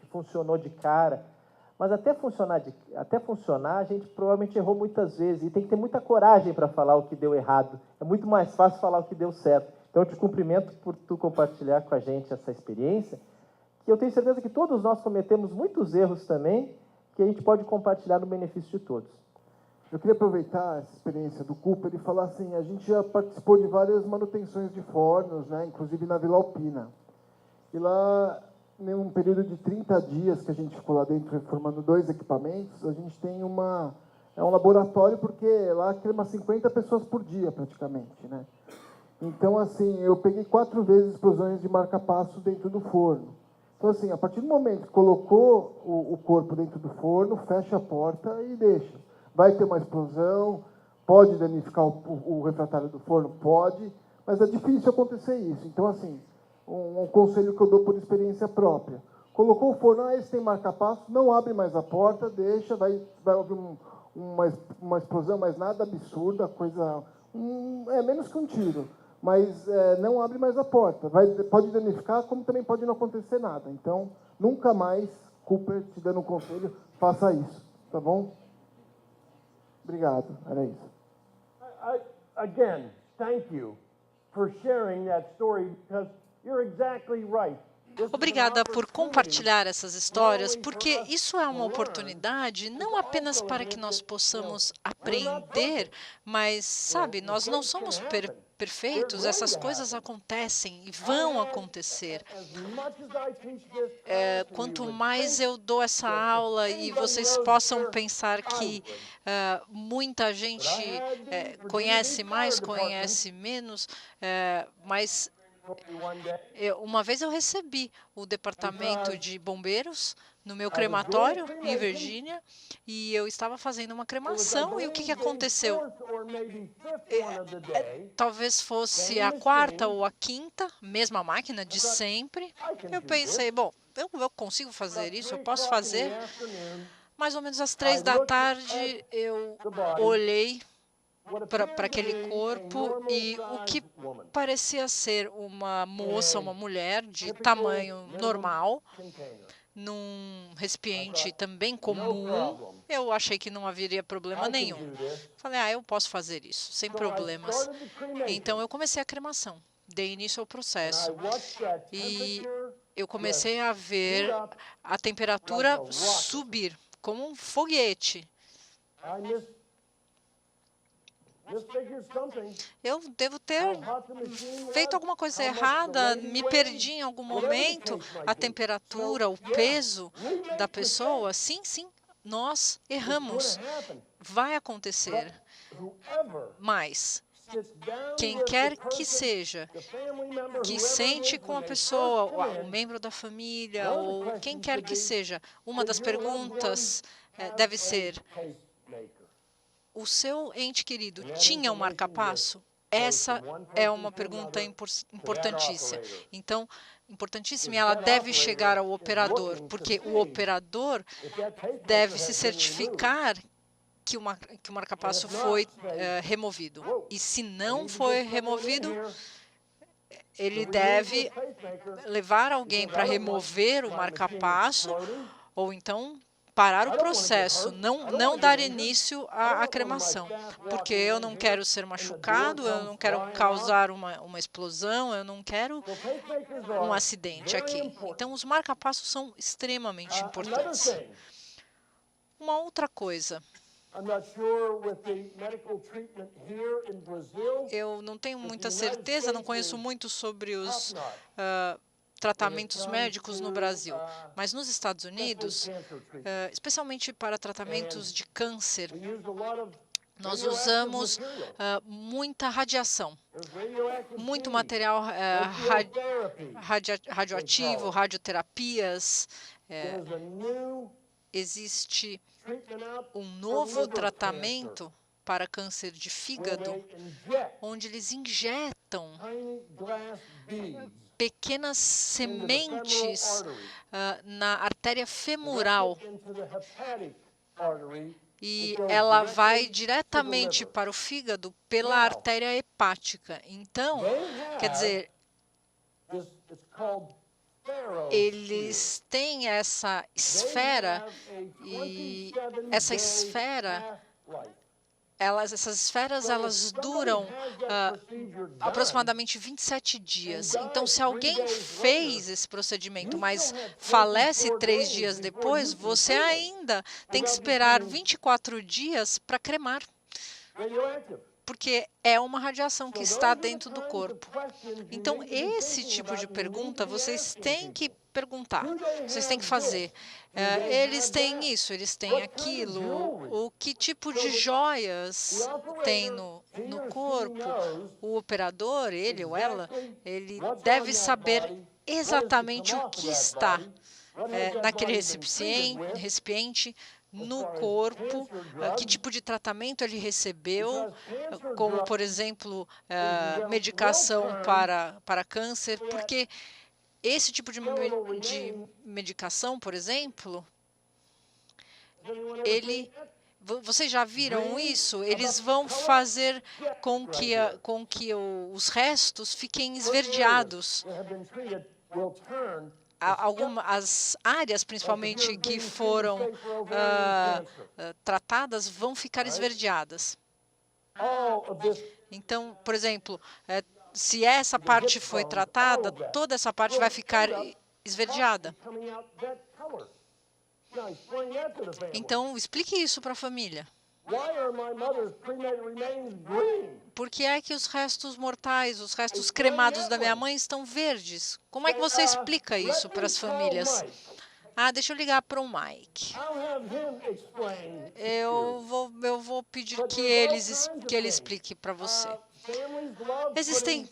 funcionou de cara. Mas até funcionar, a gente provavelmente errou muitas vezes. E tem que ter muita coragem para falar o que deu errado. É muito mais fácil falar o que deu certo. Então, eu te cumprimento por tu compartilhar com a gente essa experiência, que eu tenho certeza que todos nós cometemos muitos erros também, que a gente pode compartilhar no benefício de todos. Eu queria aproveitar essa experiência do Cooper e falar assim, a gente já participou de várias manutenções de fornos, né, inclusive na Vila Alpina. E lá, em um período de 30 dias que a gente ficou lá dentro reformando 2 equipamentos, a gente tem um laboratório, porque lá crema 50 pessoas por dia, praticamente, né? Então, assim, eu peguei 4 vezes explosões de marca-passo dentro do forno. Então, assim, a partir do momento que colocou o corpo dentro do forno, fecha a porta e deixa. Vai ter uma explosão, pode danificar o refratário do forno? Pode, mas é difícil acontecer isso. Então, assim, um conselho que eu dou por experiência própria. Colocou o forno, esse tem marca-passo, não abre mais a porta, deixa, vai haver uma explosão, mas nada absurda, coisa... é menos que um tiro. Mas não abre mais a porta. Pode danificar, como também pode não acontecer nada. Então, nunca mais, Cooper, te dando um conselho, faça isso. Tá bom? Obrigado. Era isso. Again, thank you for sharing that story, because you're exactly right. Obrigada por compartilhar essas histórias, porque isso é uma oportunidade não apenas para que nós possamos aprender, mas, sabe, nós não somos perfeitos, essas coisas acontecem e vão acontecer. Quanto mais eu dou essa aula e vocês possam pensar que muita gente conhece mais, conhece menos, mas uma vez eu recebi o departamento de bombeiros no meu crematório em Virgínia e eu estava fazendo uma cremação e o que aconteceu? Talvez fosse a 4ª ou a 5ª, mesma máquina de sempre. Eu pensei, bom, eu consigo fazer isso, eu posso fazer. Mais ou menos às 3 da tarde eu olhei para aquele corpo e o que parecia ser uma moça, uma mulher de tamanho normal, num recipiente também comum, eu achei que não haveria problema nenhum. Falei, eu posso fazer isso, sem problemas. Então, eu comecei a cremação, dei início ao processo. E eu comecei a ver a temperatura subir, como um foguete. Eu devo ter feito alguma coisa errada, me perdi em algum momento, a temperatura, o peso da pessoa. Sim, nós erramos. Vai acontecer. Mas quem quer que seja, que sente com a pessoa, o membro da família, ou quem quer que seja, uma das perguntas deve ser: o seu ente querido tinha um marca-passo? Essa é uma pergunta importantíssima. Então, importantíssima, e ela deve chegar ao operador, porque o operador deve se certificar que o marca-passo foi removido. E se não foi removido, ele deve levar alguém para remover o marca-passo, ou então parar o processo, não dar início à cremação, porque eu não quero ser machucado, eu não quero causar uma explosão, eu não quero um acidente aqui. Então, os marca-passos são extremamente importantes. Uma outra coisa. Eu não tenho muita certeza, não conheço muito sobre os tratamentos médicos no Brasil, mas nos Estados Unidos, especialmente para tratamentos de câncer, nós usamos muita radiação, muito material radioativo, radioterapias, There's a new existe treatment out um for novo liver tratamento para câncer de cancer, fígado, where they inject onde eles injetam tiny glass beads pequenas into the femoral sementes artery, na artéria femoral, direct it into the hepatic artery. e It goes ela vai directly to the diretamente liver. para o fígado pela Now, artéria hepática. Então, They quer have dizer, this, it's called Pharaoh's eles têm essa They esfera, have a e 27 essa day esfera, half-life. essas esferas, elas duram aproximadamente 27 dias. Então, se alguém fez esse procedimento, mas falece 3 dias depois, você ainda tem que esperar 24 dias para cremar, Radioactive. porque é uma radiação que está dentro do corpo. Então, esse tipo de pergunta vocês têm que perguntar, vocês têm que fazer. Eles têm isso, eles têm aquilo. O que tipo de joias tem no corpo? O operador, ele ou ela, ele deve saber exatamente o que está naquele recipiente, no corpo, que tipo de tratamento ele recebeu, como, por exemplo, medicação para câncer, porque esse tipo de medicação, por exemplo, vocês já viram isso? Eles vão fazer com que os restos fiquem esverdeados. As áreas, principalmente, que foram tratadas, vão ficar esverdeadas. Então, por exemplo, se essa parte foi tratada, toda essa parte vai ficar esverdeada. Então, explique isso para a família. Por que é que os restos mortais, os restos cremados da minha mãe estão verdes? Como é que você explica isso para as famílias? Deixa eu ligar para o Mike. Eu vou pedir que ele explique para você. Existem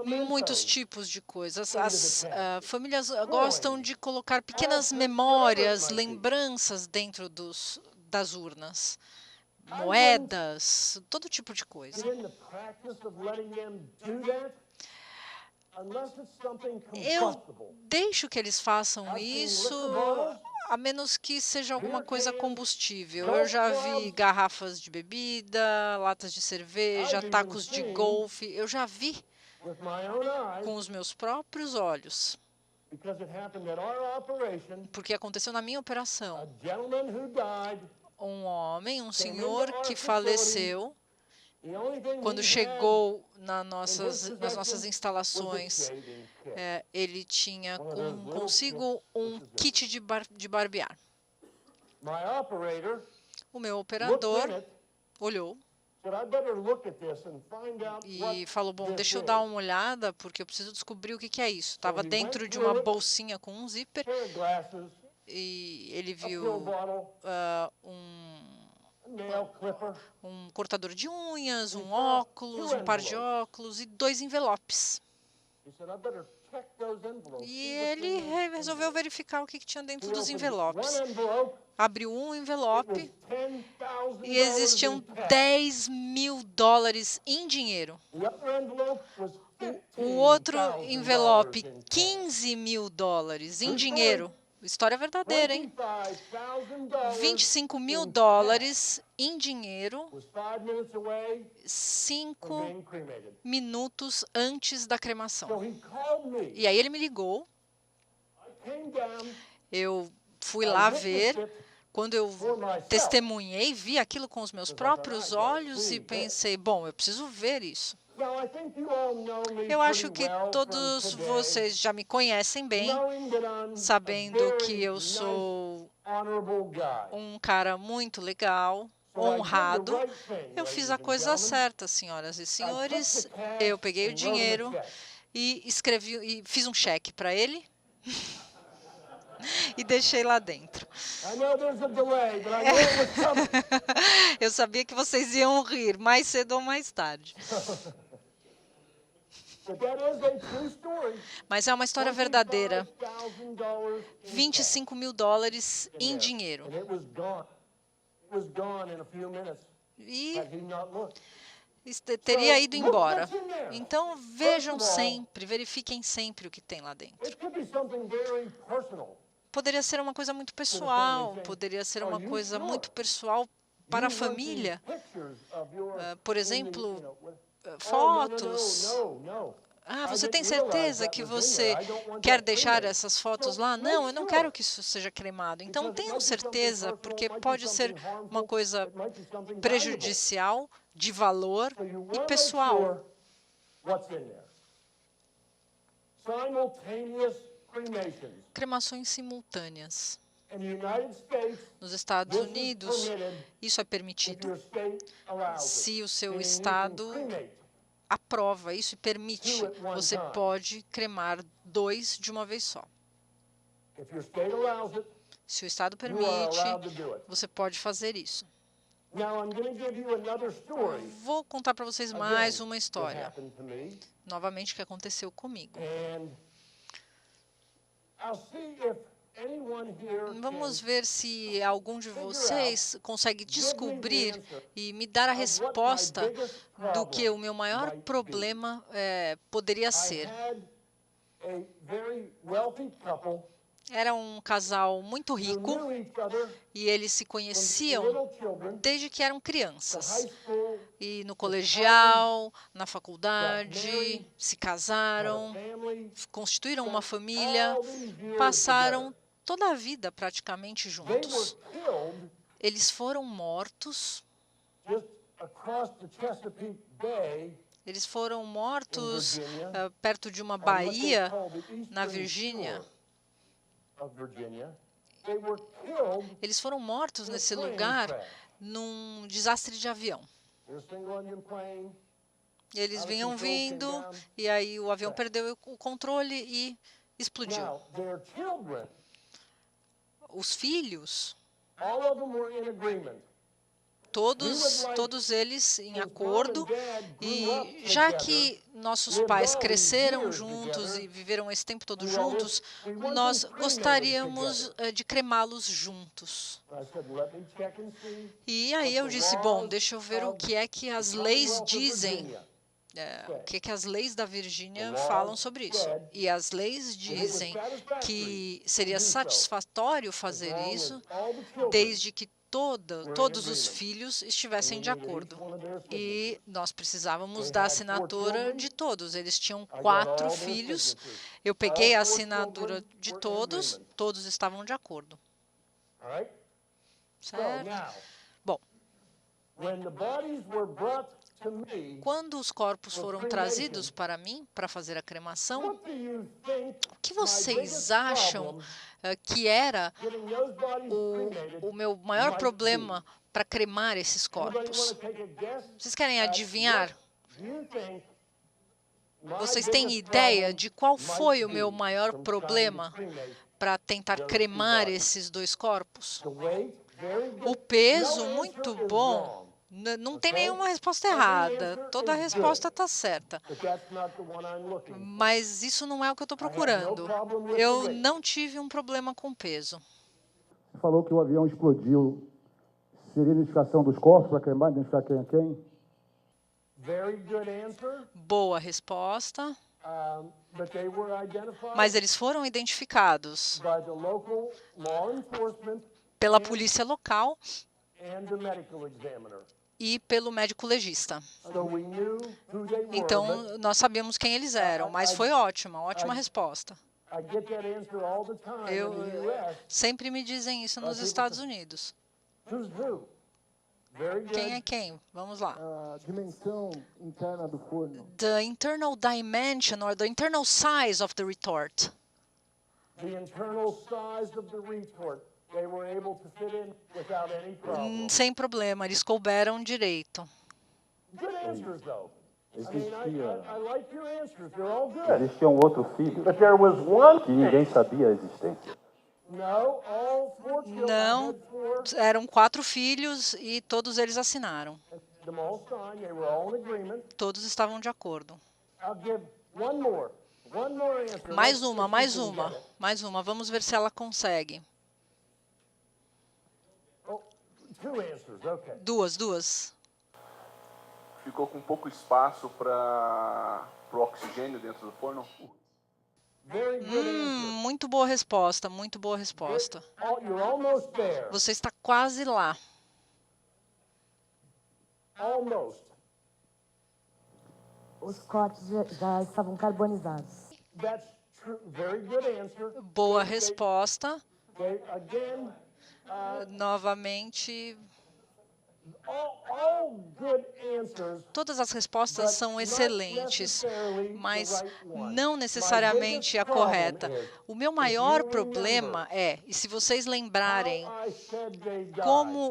muitos tipos de coisas. As famílias gostam de colocar pequenas memórias, lembranças dentro das urnas. Moedas, todo tipo de coisa. Eu deixo que eles façam isso, a menos que seja alguma coisa combustível. Eu já vi garrafas de bebida, latas de cerveja, tacos de golfe. Eu já vi com os meus próprios olhos. Porque aconteceu na minha operação. Um homem, um senhor que faleceu, quando chegou nas nossas instalações, ele tinha consigo um kit de barbear. O meu operador olhou e falou, bom, deixa eu dar uma olhada, porque eu preciso descobrir o que é isso. Estava dentro de uma bolsinha com um zíper, e ele viu um cortador de unhas, um óculos, um par de óculos e 2 envelopes. E ele resolveu verificar o que tinha dentro dos envelopes. Abriu um envelope e existiam $10.000 em dinheiro. O outro envelope, $15.000 em dinheiro. História verdadeira, hein? $25.000 em dinheiro, 5 minutos antes da cremação. E aí ele me ligou. Eu fui lá ver. Quando eu testemunhei, vi aquilo com os meus próprios olhos e pensei, bom, eu preciso ver isso. Eu acho que todos vocês já me conhecem bem, sabendo que eu sou um cara muito legal, honrado. Eu fiz a coisa certa, senhoras e senhores. Eu peguei o dinheiro e fiz um cheque para ele e deixei lá dentro. Eu sabia que vocês iam rir, mais cedo ou mais tarde. But that is a true story. Mas é uma história verdadeira. $25,000 in $25 mil em dinheiro. and it was gone. It was gone in a few minutes. E Had he not looked. teria ido embora. Então, vejam sempre, verifiquem sempre o que tem lá dentro. It could be something very personal. Poderia ser uma coisa muito pessoal, poderia ser uma coisa muito pessoal para a família. Pictures of your Por exemplo, no, fotos. no. Ah, você tem certeza que você quer deixar essas fotos lá? Não, eu não quero que isso seja cremado. Então, tenham certeza, porque pode ser uma coisa prejudicial, de valor e pessoal. What's in there? Simultaneous cremations. Cremações simultâneas. In the United States, Nos Estados Unidos, isso é if permitido your state allows it. se o seu Meaning you can estado cremate aprova isso e permite. Você pode cremar 2 de uma vez só. If your state allows it, Se o estado you are permite, allowed to do it. você pode fazer isso. Now I'm going to give you another story Vou contar para vocês mais uma that história, happened to me, novamente, que aconteceu comigo. and I'll see if anyone here Vamos can ver se algum de vocês consegue descobrir e me dar a resposta do que o meu maior problema poderia I ser. had a very wealthy couple Era um casal muito who rico knew each other e eles se from conheciam little children, desde que eram the crianças. high school, E no colegial, na faculdade, se had a casaram, family, constituíram uma família, all these years passaram together. toda a vida praticamente They were juntos. killed Eles foram mortos, just across the Chesapeake Bay eles foram mortos Virginia, perto de uma on what they baía call the eastern na Virgínia. shore of Virginia. They were killed Eles foram mortos in a nesse plane lugar crash. num desastre de avião. They're a single engine plane. Eles Out of vinham control, came vindo down. e aí o avião perdeu o controle e explodiu. Now, their children, Os filhos, all of them were in agreement. todos eles em acordo, e já que nossos pais cresceram juntos e viveram esse tempo todo juntos, nós gostaríamos de cremá-los juntos. I said, let me check and see E aí eu disse, bom, deixa eu ver o que é que as leis dizem, o que é que as leis da Virgínia falam sobre isso. E as leis dizem que seria satisfatório fazer isso all the children. desde que todos os filhos estivessem de acordo. E nós precisávamos da assinatura de todos. Eles tinham 4 filhos. Eu peguei a assinatura de todos, todos estavam de acordo. All right? So Certo? now, Bom, when the bodies were brought to me, quando os corpos foram trazidos para mim, para fazer a cremação, what do you think o que my vocês biggest acham problem que era getting those bodies cremated o meu maior might problema para cremar esses be? Anybody corpos? want to take a guess? Vocês querem adivinhar? What do you think my Vocês têm biggest ideia problem de qual might foi o be meu maior from trying to problema cremate para tentar cremar esses 2 corpos? the weight? Very good. O peso, No answer muito is bom. wrong, Não tem nenhuma resposta errada. Toda a resposta está certa. but that's not the one I'm looking for. Mas isso não é o que eu estou procurando. Eu não tive um problema com peso. Você falou que o avião explodiu. Seria identificação dos corpos para cremar, identificar quem é quem? Very good answer, Boa resposta. but they were identified Mas eles foram identificados by the local law enforcement pela polícia local and the medical examiner. e pelo médico legista. So we knew who they were, but Então, nós sabíamos quem eles eram, mas foi ótima resposta. I get that answer all the time Eu in the U.S. sempre me dizem isso nos Estados Unidos. Who's who? Very good. Quem é quem? Vamos lá. A dimensão interna do forno. The internal dimension or the internal size of the retort. The internal size of the retort. They were able to fit in without any problem. Sem problema, eles couberam direito. Good answers, though. I mean, Existia, I like your answers. They're all good. existia um outro filho But there was one que ninguém sabia a existência. No, all 4 children Não, had 4. eram 4 filhos e todos eles assinaram. Them all signed. They were all in agreement. Todos estavam de acordo. I'll give One more. One more answer. Mais Let's uma, see mais if you can uma, get it. mais uma. Vamos ver se ela consegue. Oh, two answers. Okay. Duas. Ficou com pouco espaço para o oxigênio dentro do forno? Very good answer. Muito boa resposta, muito boa resposta. You're almost there. Você está quase lá. Almost. Os cortes já estavam carbonizados. That's true. Very good answer. Boa resposta. Okay. Again, Novamente, all good answers. todas as respostas são excelentes, mas não necessariamente a correta. O meu maior problema é, e se vocês lembrarem, I said they died.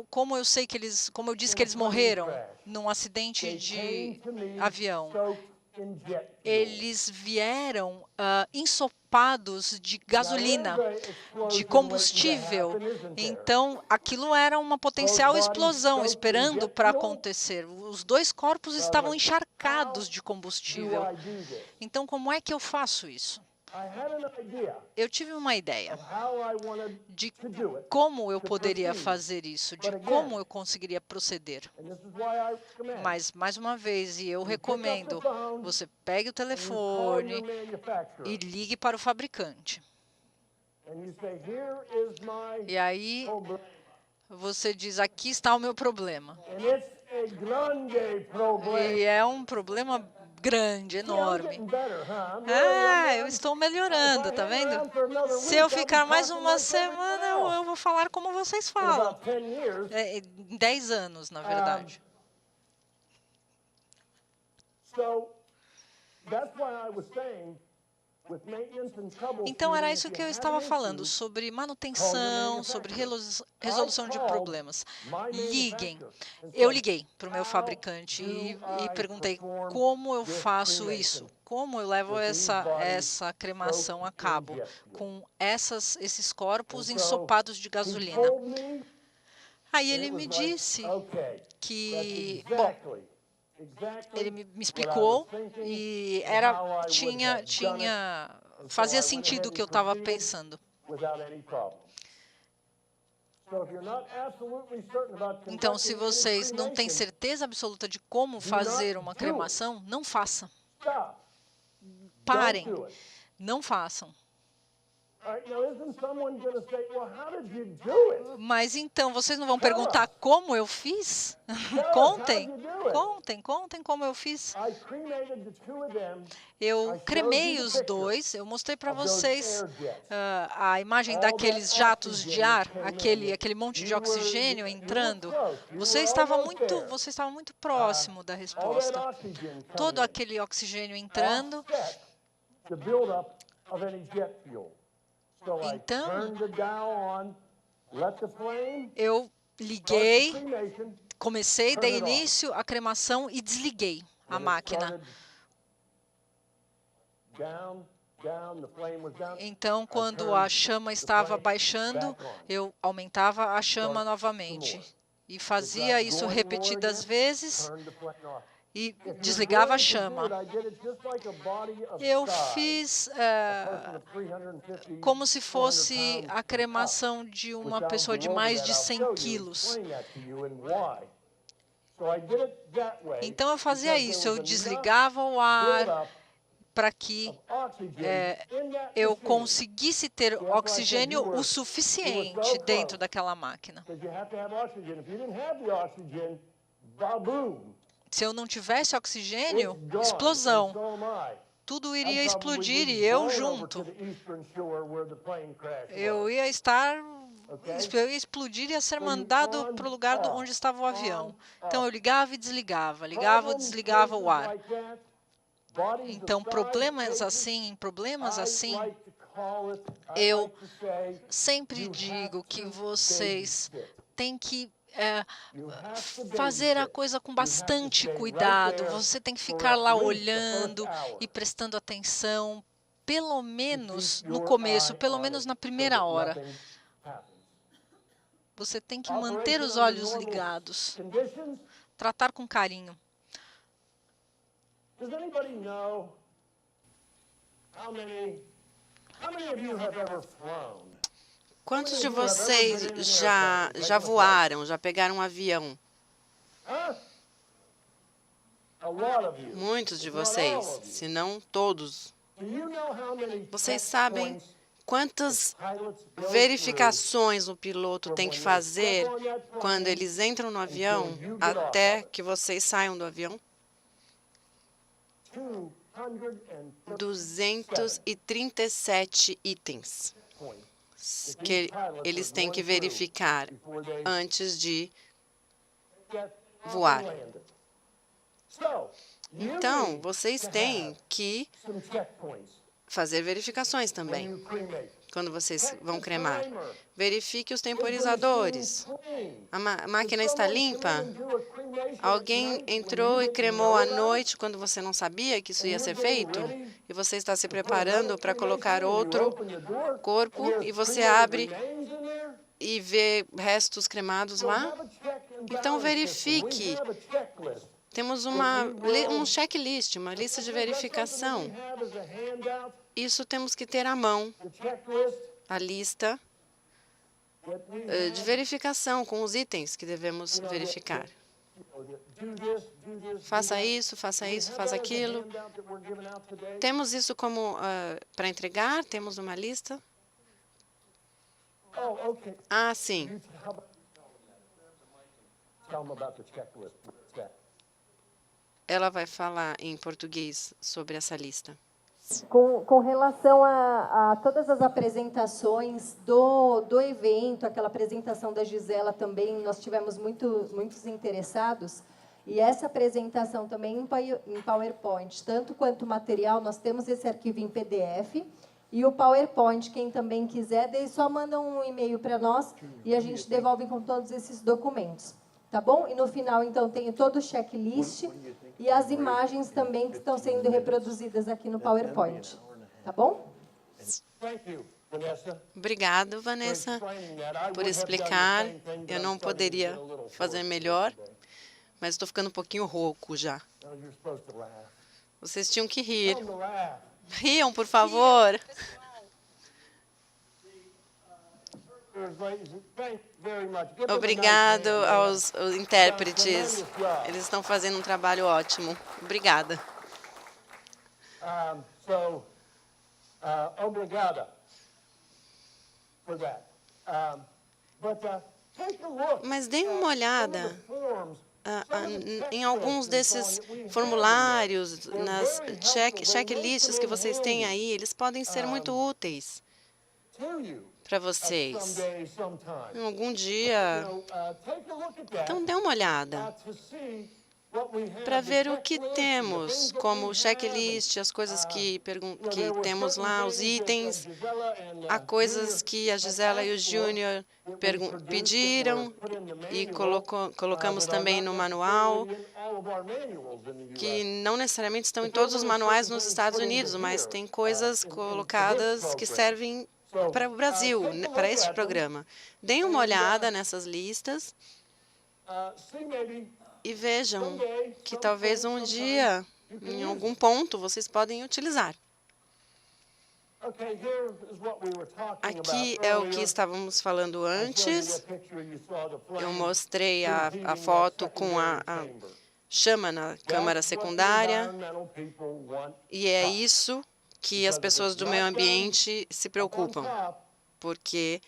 como eu disse que eles morreram num acidente de avião. Soaked in jet fuel. Eles vieram ensopados de gasolina, de combustível. Então, aquilo era uma potencial explosão esperando para acontecer. Os dois corpos estavam encharcados de combustível. Do I do this? Então, como é que eu faço isso? I had an idea Eu tive uma ideia of how I wanted de to do it, como eu poderia fazer isso, de como eu conseguiria proceder. and this is why I recommend. Mas, mais uma vez, e eu recomendo, você pegue o Call your telefone manufacturer, e ligue para o fabricante. and you say, "Here is my E aí problem." você diz, aqui está o meu problema. And it's a grande problem. E é um problema grande, I'm enorme. getting better, huh? I'm really- Eu estou melhorando, tá vendo? Se eu ficar mais uma semana, eu vou falar como vocês In falam. about 10 years, Em 10 anos, na verdade. so that's why I was saying, with maintenance and troubleshooting, Então, era if isso you que eu have estava an falando, issue, sobre manutenção, sobre resolução de problemas. Liguem. Eu liguei para o meu fabricante e perguntei como eu faço isso, como eu levo essa cremação a cabo com esses corpos ensopados de he gasolina. told me, Aí and ele it me was like, disse okay, que, that's bom, exactly ele me explicou e fazia sentido o que eu estava pensando. without any problem. So if you're not absolutely certain about Então, se conducting any vocês não têm cremation, certeza absoluta de como fazer uma cremação, não façam. stop. Parem. Don't do it. Não façam. All right, now isn't someone going to say, well, how did you do it? Mas então, vocês não vão perguntar como eu fiz? Contem. Contem como eu fiz. I cremated the two of them. Eu cremei os dois, eu mostrei para vocês a imagem daqueles jatos de ar, aquele monte de oxigênio entrando. Você estava muito próximo da All that resposta. oxygen coming Todo in aquele oxigênio entrando. offset the buildup of any jet fuel. So I Então, turned the dial on, let the flame, Eu start the liguei, cremation, comecei, dei início à cremação e desliguei a and it máquina. started down, down, the flame was down. Então, quando a chama estava baixando, eu aumentava a chama novamente. E fazia isso repetidas vezes Turned the flame off. e If you're desligava a going to do it, chama. I did it just like a body of Eu size. fiz Person of 350, como se 400 fosse pounds a cremação de uma pessoa de mais de 100 quilos. Então, eu fazia isso, eu desligava o ar para que eu conseguisse ter oxigênio o suficiente dentro daquela máquina. Se eu não tivesse oxigênio, explosão. Tudo iria explodir e eu junto. Eu ia explodir e ia ser mandado para o lugar onde estava o avião. Então eu ligava e desligava o ar. Então, problemas assim, eu sempre digo que vocês têm que fazer a coisa com bastante cuidado. Você tem que ficar lá olhando e prestando atenção, pelo menos no começo, pelo menos na primeira hora. Você tem que manter os olhos ligados, tratar com carinho. How many of you have ever flown? Quantos de vocês já voaram, já pegaram um avião? Huh? A lot of you. Muitos de vocês, se não todos. Do you know how many Vocês checkpoints sabem quantas pilots go through verificações o piloto tem que fazer quando eles entram no avião até que vocês saiam do avião? 237 itens que eles têm que verificar antes de voar. Então, vocês têm que fazer verificações também quando vocês vão cremar. Verifique os temporizadores. A máquina está limpa? Alguém entrou e cremou à noite quando você não sabia que isso ia ser feito? E você está se preparando para colocar outro corpo e você abre e vê restos cremados lá? Então, verifique. Temos um checklist, uma lista de verificação. Isso temos que ter à mão, a lista de verificação com os itens que devemos verificar. Faça isso, faça aquilo. Temos isso como para entregar? Temos uma lista? Ah, sim. Ela vai falar em português sobre essa lista. Com relação a todas as apresentações do evento, aquela apresentação da Gisela também, nós tivemos muitos interessados. E essa apresentação também em PowerPoint, tanto quanto material, nós temos esse arquivo em PDF. E o PowerPoint, quem também quiser, daí só manda um e-mail para nós e a gente devolve com todos esses documentos. Tá bom? E no final, então, tem todo o checklist e as imagens também que estão sendo reproduzidas aqui no PowerPoint. Tá bom? Obrigado, Vanessa, por explicar. Eu não poderia fazer melhor, mas estou ficando um pouquinho rouco já. Vocês tinham que rir. Riam, por favor. Obrigado aos intérpretes. Eles estão fazendo um trabalho ótimo. Obrigada. Obrigada por that. Mas deem uma olhada em alguns desses formulários, nas checklists que vocês têm aí. Eles podem ser muito úteis para vocês em algum dia. Então, dê uma olhada para ver o que temos como checklist, as coisas que temos lá, os itens, há coisas que a Gisela e o Júnior pediram e colocamos também no manual, que não necessariamente estão em todos os manuais nos Estados Unidos, mas tem coisas colocadas que servem para o Brasil, para este programa. Deem uma olhada nessas listas e vejam que talvez um dia, em algum ponto, vocês podem utilizar. Aqui é o que estávamos falando antes. Eu mostrei a foto com a chama na câmara secundária. E é isso que as pessoas do meio ambiente se preocupam, porque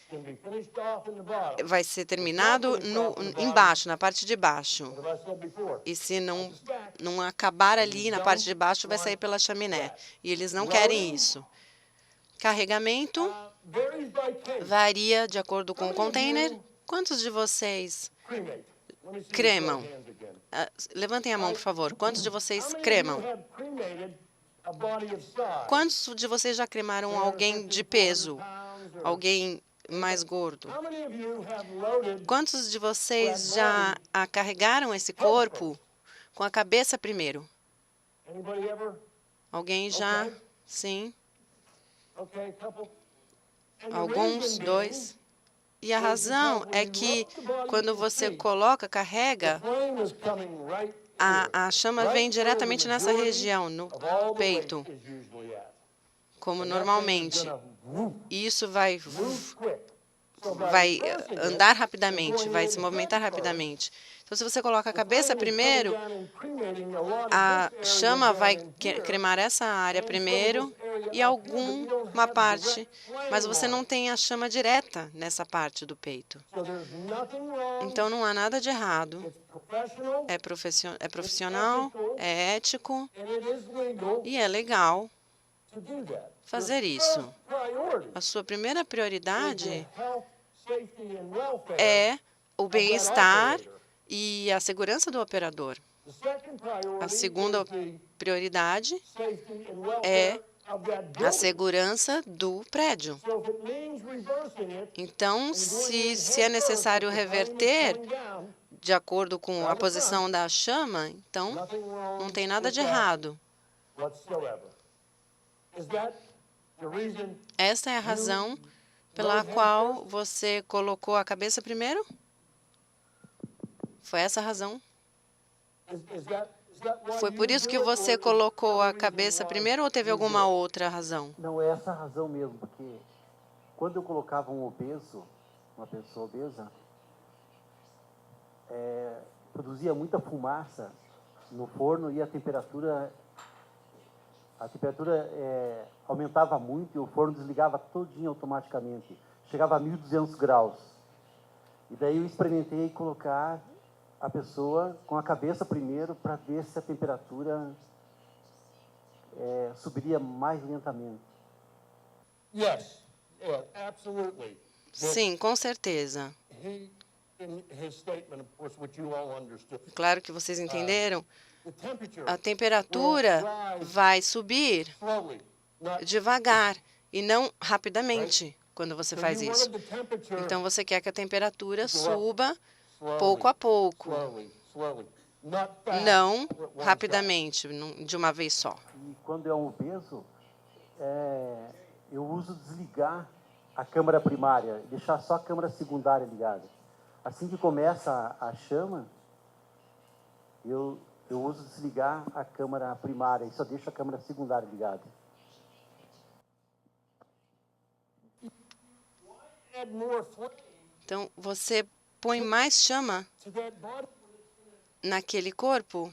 vai ser terminado embaixo, na parte de baixo. E se não acabar ali na parte de baixo, vai sair pela chaminé. E eles não querem isso. Carregamento varia de acordo com o container. Quantos de vocês cremam? Levantem a mão, por favor. Quantos de vocês cremam? Quantos de vocês já cremaram alguém de peso? Alguém mais gordo? Quantos de vocês já carregaram esse corpo com a cabeça primeiro? Alguém já? Sim. Alguns, dois. E a razão é que quando você carrega, a chama vem diretamente nessa região, no peito. como normalmente. Isso vai andar rapidamente, vai se movimentar rapidamente. Então, se você coloca a cabeça primeiro, a chama vai cremar essa área primeiro e alguma parte, mas você não tem a chama direta nessa parte do peito. Então, não há nada de errado. É profissional, é ético e é legal fazer isso. A sua primeira prioridade é o bem-estar e a segurança do operador. A segunda prioridade é a segurança do prédio. Então, se é necessário reverter de acordo com a posição da chama, então não tem nada de errado. Esta é a razão pela qual você colocou a cabeça primeiro? Foi essa a razão? Foi por isso que você colocou a cabeça primeiro ou teve alguma outra razão? Não, é essa a razão mesmo, porque quando eu colocava um obeso, uma pessoa obesa, produzia muita fumaça no forno e a temperatura aumentava muito e o forno desligava todinho automaticamente. Chegava a 1.200 graus. E daí eu experimentei colocar a pessoa com a cabeça primeiro para ver se a temperatura subiria mais lentamente. Sim, com certeza. Claro que vocês entenderam. A temperatura vai subir devagar e não rapidamente quando você faz isso. Então, você quer que a temperatura suba pouco a pouco, não rapidamente, de uma vez só. E quando é um obeso, eu uso desligar a câmara primária, deixar só a câmara secundária ligada. Assim que começa a chama, eu uso desligar a câmara primária e só deixo a câmara secundária ligada. Então, você põe mais chama naquele corpo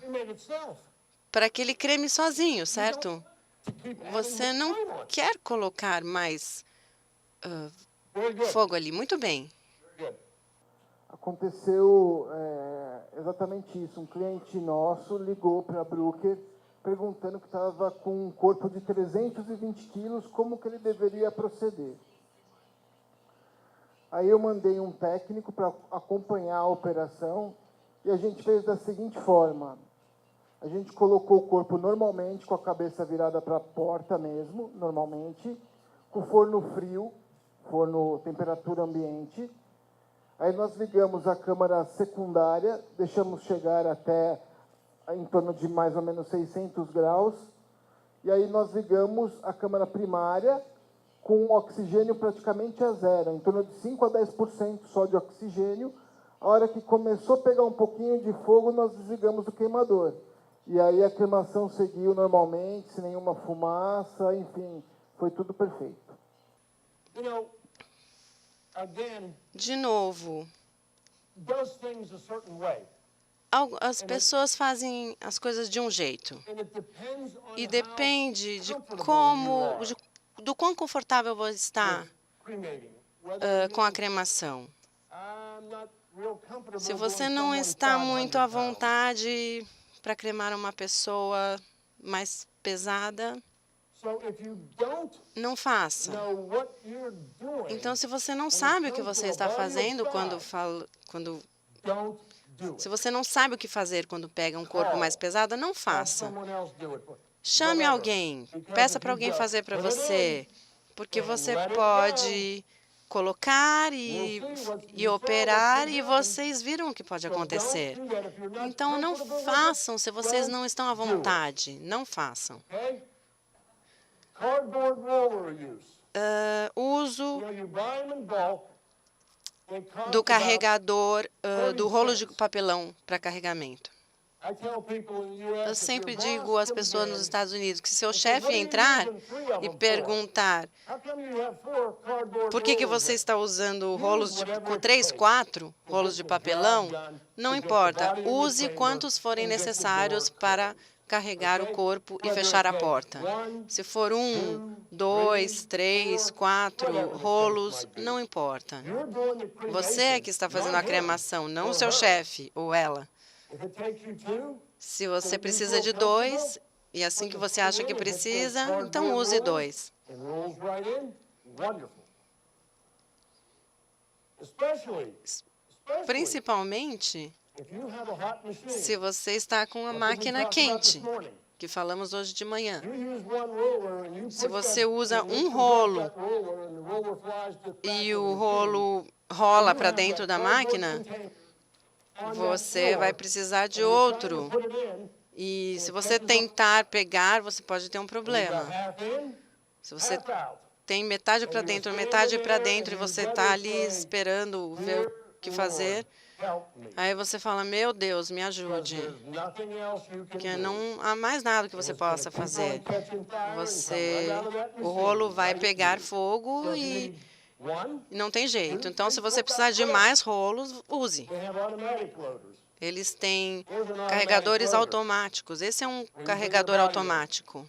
para que ele creme sozinho, certo? Você não quer colocar mais fogo ali. Muito bem. Aconteceu exatamente isso. Um cliente nosso ligou para a Brooker perguntando que estava com um corpo de 320 quilos, como que ele deveria proceder. Aí eu mandei um técnico para acompanhar a operação e a gente fez da seguinte forma. A gente colocou o corpo normalmente, com a cabeça virada para a porta mesmo, normalmente, com o forno frio, forno temperatura ambiente. Aí nós ligamos a câmara secundária, deixamos chegar até em torno de mais ou menos 600 graus. E aí nós ligamos a câmara primária com oxigênio praticamente a zero, em torno de 5 a 10% só de oxigênio. A hora que começou a pegar um pouquinho de fogo, nós desligamos o queimador. E aí a queimação seguiu normalmente, sem nenhuma fumaça, enfim, foi tudo perfeito. De novo, as pessoas fazem as coisas de um jeito. E depende de do quão confortável você está com a cremação. Se você não está muito à vontade para cremar uma pessoa mais pesada, não faça. Então, se você não sabe o que você está fazendo se você não sabe o que fazer quando pega um corpo mais pesado, não faça. Chame alguém, peça para alguém fazer para você, porque você pode colocar e operar e vocês viram o que pode acontecer. Então, não façam se vocês não estão à vontade. Não façam. Uso do carregador, do rolo de papelão para carregamento. Eu sempre digo às pessoas nos Estados Unidos que se seu chefe entrar e perguntar por que você está usando rolos com 3, 4 rolos de papelão, não importa. Use quantos forem necessários para carregar o corpo e fechar a porta. Se for 1, 2, 3, 4 rolos, não importa. Você é que está fazendo a cremação, não o seu chefe ou ela. Se você precisa de 2, e assim que você acha que precisa, então use 2. Principalmente se você está com uma máquina quente, que falamos hoje de manhã. Se você usa um rolo e o rolo rola para dentro da máquina, você vai precisar de outro. E se você tentar pegar, você pode ter um problema. Se você tem metade para dentro, e você está ali esperando ver o que fazer, aí você fala, meu Deus, me ajude. Porque não há mais nada que você possa fazer. O rolo vai pegar fogo e não tem jeito. Então, se você precisar de mais rolos, use. Eles têm carregadores automáticos. Esse é um carregador automático.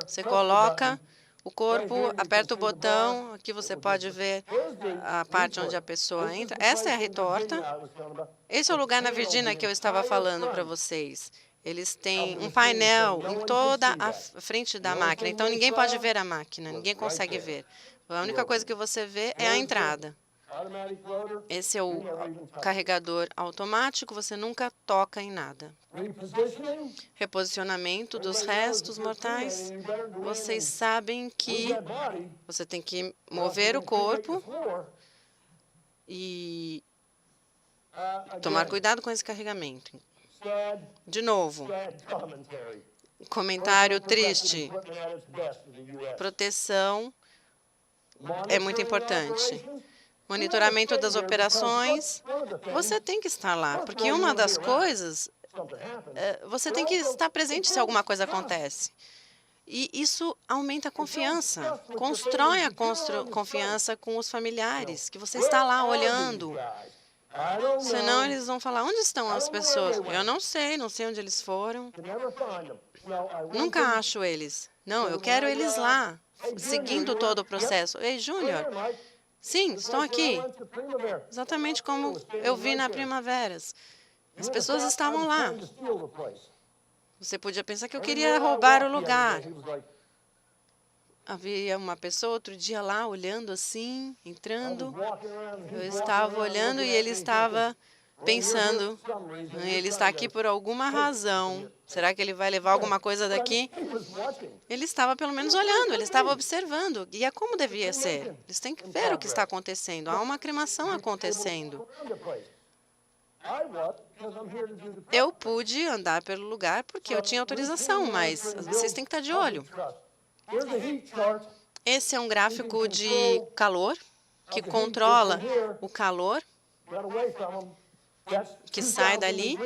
Você coloca o corpo, aperta o botão, aqui você pode ver a parte onde a pessoa entra. Essa é a retorta. Esse é o lugar na Virgínia que eu estava falando para vocês. Eles têm um painel em toda a frente da máquina, então ninguém pode ver a máquina, ninguém consegue ver. A única coisa que você vê é a entrada. Esse é o carregador automático, você nunca toca em nada. Reposicionamento dos restos mortais. Vocês sabem que você tem que mover o corpo e tomar cuidado com esse carregamento. De novo, comentário triste. Proteção é muito importante. Monitoramento das operações, você tem que estar lá, porque uma das coisas, você tem que estar presente se alguma coisa acontece. E isso aumenta a confiança, constrói a confiança com os familiares, que você está lá olhando. Senão eles vão falar, onde estão as pessoas? Eu não sei onde eles foram. Nunca acho eles. Não, eu quero eles lá, seguindo todo o processo. Ei, Júnior, sim, estão aqui. Exatamente como eu vi na Primaveras. As pessoas estavam lá. Você podia pensar que eu queria roubar o lugar. Havia uma pessoa outro dia lá, olhando assim, entrando. Eu estava olhando e ele estava pensando, ele está aqui por alguma razão. Será que ele vai levar alguma coisa daqui? Ele estava pelo menos olhando, ele estava observando. E é como devia ser. Eles têm que ver o que está acontecendo. Há uma cremação acontecendo. Eu pude andar pelo lugar porque eu tinha autorização, mas vocês têm que estar de olho. Esse é um gráfico de calor, que controla o calor que sai dali.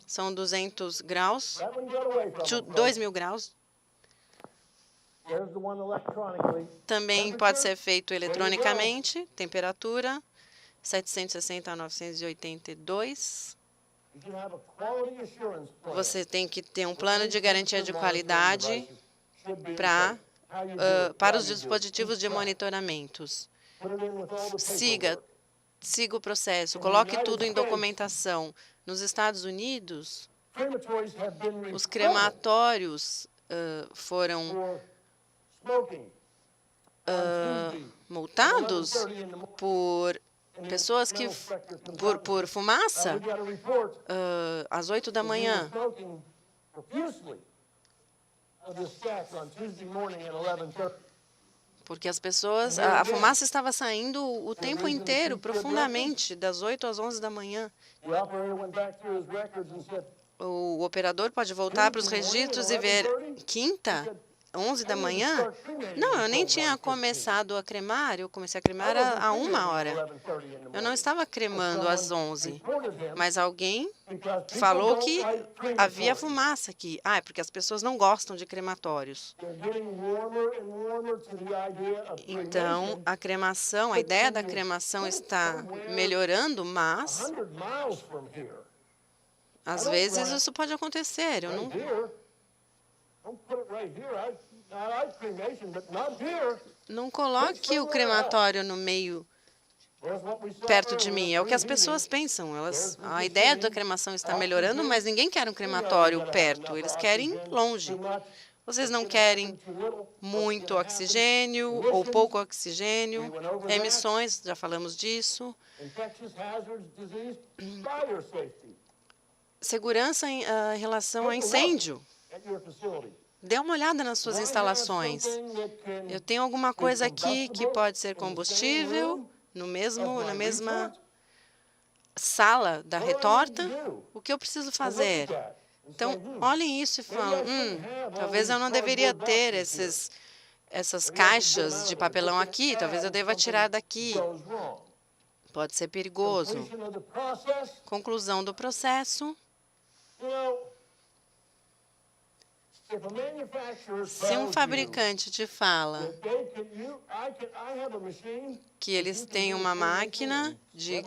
São 200 graus, 2.000 graus. Também pode ser feito eletronicamente, temperatura 760 a 982. Você tem que ter um plano de garantia de qualidade para os dispositivos de monitoramentos. Siga o processo, coloque tudo em documentação. Nos Estados Unidos, os crematórios foram multados por pessoas que por fumaça às 8 da manhã. Porque as pessoas, a fumaça estava saindo o tempo inteiro, profundamente, das 8 às 11 da manhã. O operador pode voltar para os registros e ver, quinta, 11 da manhã? Não, eu nem tinha começado a cremar, eu comecei a cremar a 1h. Eu não estava cremando às 11, mas alguém falou que havia fumaça aqui. Ah, é porque as pessoas não gostam de crematórios. Então, a cremação, a ideia da cremação está melhorando, mas às vezes isso pode acontecer. Eu não coloque o crematório no meio, perto de mim. É o que as pessoas pensam. A ideia da cremação está melhorando, mas ninguém quer um crematório perto. Eles querem longe. Vocês não querem muito oxigênio ou pouco oxigênio, emissões, já falamos disso. Segurança em relação a incêndio. Dê uma olhada nas suas instalações. Eu tenho alguma coisa aqui que pode ser combustível na mesma sala da retorta. O que eu preciso fazer? Então, olhem isso e falam, talvez eu não deveria ter essas caixas de papelão aqui, talvez eu deva tirar daqui. Pode ser perigoso. Conclusão do processo. Se um fabricante te fala que eles têm uma máquina de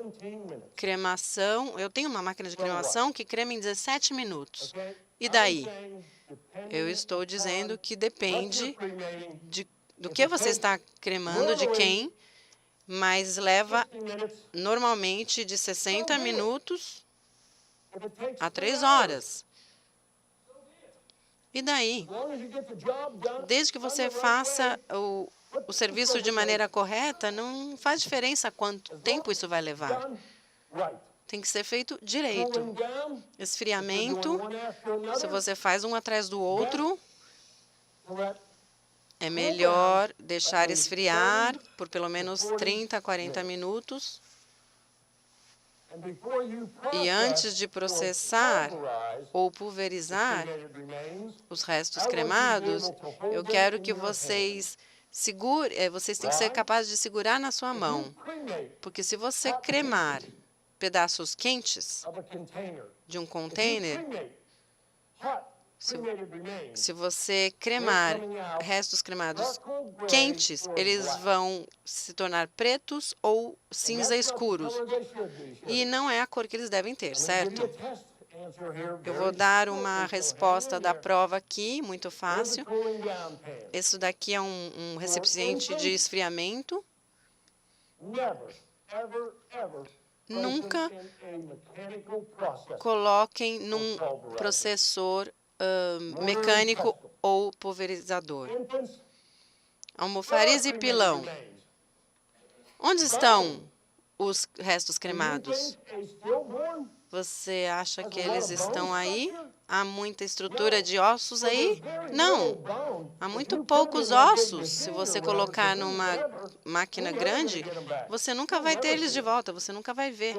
cremação, eu tenho uma máquina de cremação que crema em 17 minutos. E daí? Eu estou dizendo que depende do que você está cremando, de quem, mas leva normalmente de 60 minutos a 3 horas. E daí? Desde que você faça o serviço de maneira correta, não faz diferença quanto tempo isso vai levar. Tem que ser feito direito. Esfriamento, se você faz um atrás do outro, é melhor deixar esfriar por pelo menos 30 a 40 minutos. E antes de processar ou pulverizar os restos cremados, eu quero que vocês têm que ser capazes de segurar na sua mão. Porque se você cremar pedaços quentes de um container, se você cremar restos cremados quentes, eles vão se tornar pretos ou cinza escuros. E não é a cor que eles devem ter, certo? Eu vou dar uma resposta da prova aqui, muito fácil. Isso daqui é um recipiente de esfriamento. Nunca coloquem num processor mecânico ou pulverizador. Almofariz e pilão. Onde estão os restos cremados? Você acha que eles estão aí? Há muita estrutura de ossos aí? Não. Há muito poucos ossos. Se você colocar numa máquina grande, você nunca vai ter eles de volta, você nunca vai ver.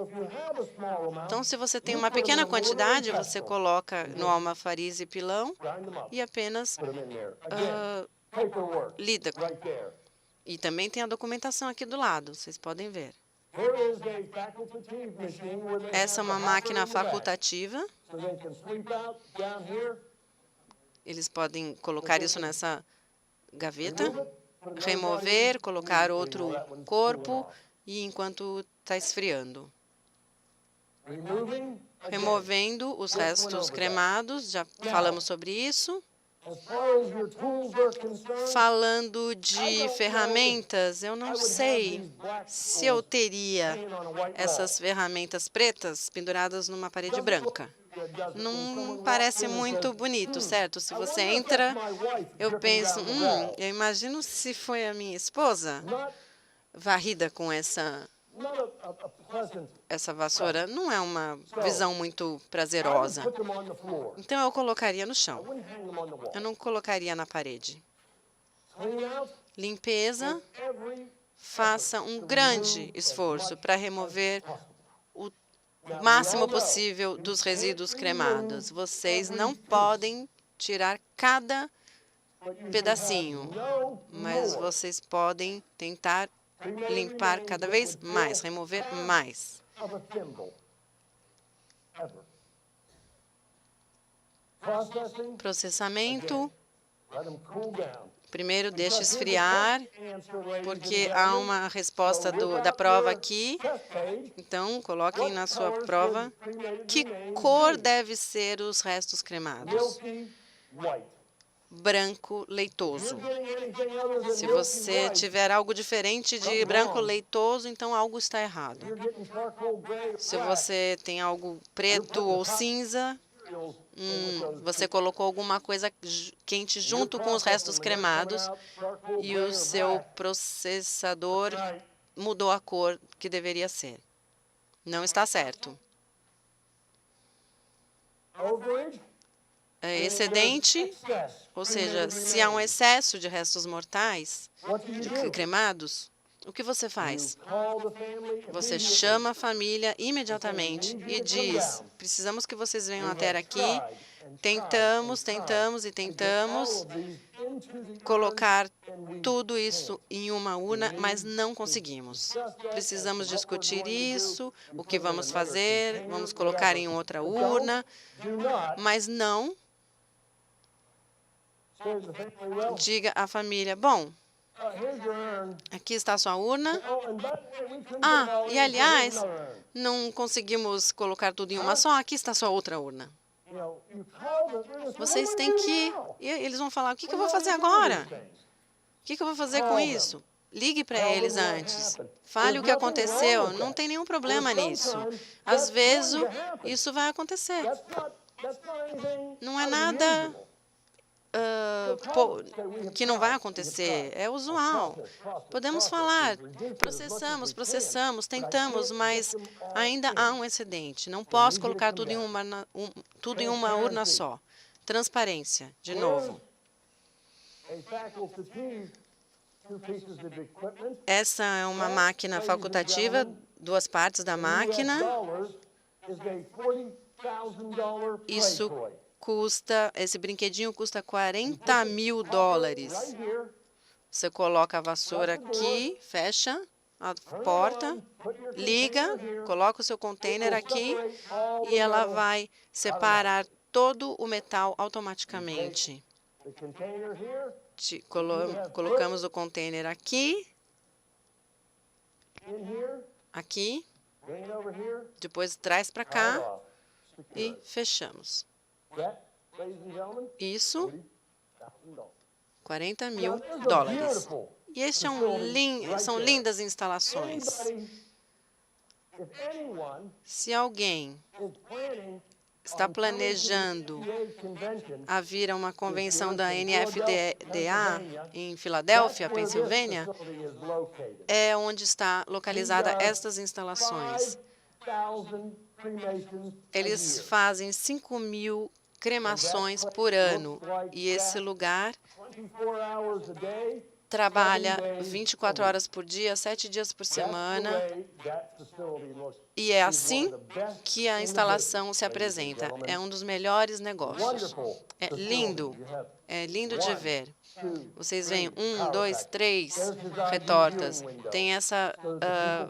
Então, se você tem uma pequena quantidade, você coloca no almofariz e pilão e apenas lida. E também tem a documentação aqui do lado, vocês podem ver. Essa é uma máquina facultativa. Eles podem colocar isso nessa gaveta, remover, colocar outro corpo, e enquanto está esfriando. Removendo os restos cremados, já falamos sobre isso. Falando de ferramentas, eu não sei se eu teria essas ferramentas pretas penduradas numa parede branca. Não parece muito bonito, certo? Se você entra, eu penso, eu imagino se foi a minha esposa varrida com essa vassoura. Não é uma visão muito prazerosa. Então, eu colocaria no chão. Eu não colocaria na parede. Limpeza. Faça um grande esforço para remover o máximo possível dos resíduos cremados. Vocês não podem tirar cada pedacinho, mas vocês podem tentar limpar cada vez mais, remover mais. Processamento. Primeiro, deixe esfriar, porque há uma resposta da prova aqui. Então, coloquem na sua prova que cor deve ser os restos cremados. Branco leitoso. Se você tiver algo diferente de branco leitoso, então algo está errado. Se você tem algo preto ou cinza, você colocou alguma coisa quente junto com os restos cremados e o seu processador mudou a cor que deveria ser. Não está certo. Excedente, ou seja, se há um excesso de restos mortais, cremados, o que você faz? Você chama a família imediatamente e diz: precisamos que vocês venham até aqui. Tentamos colocar tudo isso em uma urna, mas não conseguimos. Precisamos discutir isso, o que vamos fazer, vamos colocar em outra urna, mas não diga à família: bom, aqui está a sua urna. E aliás, não conseguimos colocar tudo em uma só, aqui está a sua outra urna. Vocês têm que... E eles vão falar: o que eu vou fazer agora? O que eu vou fazer com isso? Ligue para eles antes. Fale o que aconteceu. Não tem nenhum problema nisso. Às vezes, isso vai acontecer. Não é nada que não vai acontecer. É usual. Podemos falar: processamos, tentamos, mas ainda há um excedente. Não posso colocar tudo em uma urna só. Transparência, de novo. Essa é uma máquina facultativa, duas partes da máquina. Isso custa, esse brinquedinho custa $40.000. Você coloca a vassoura aqui, fecha a porta, liga, coloca o seu container aqui e ela vai separar todo o metal automaticamente. Colocamos o container aqui, depois traz para cá e fechamos. Isso, $40.000. E este são lindas instalações. Se alguém está planejando a vir a uma convenção da NFDA em Filadélfia, Pensilvânia, é onde está localizada estas instalações. Eles fazem 5.000 cremações por ano, e esse lugar trabalha 24 horas por dia, 7 dias por semana, e é assim que a instalação se apresenta. É um dos melhores negócios. É lindo de ver. Vocês veem 1, 2, 3 retortas. Tem essa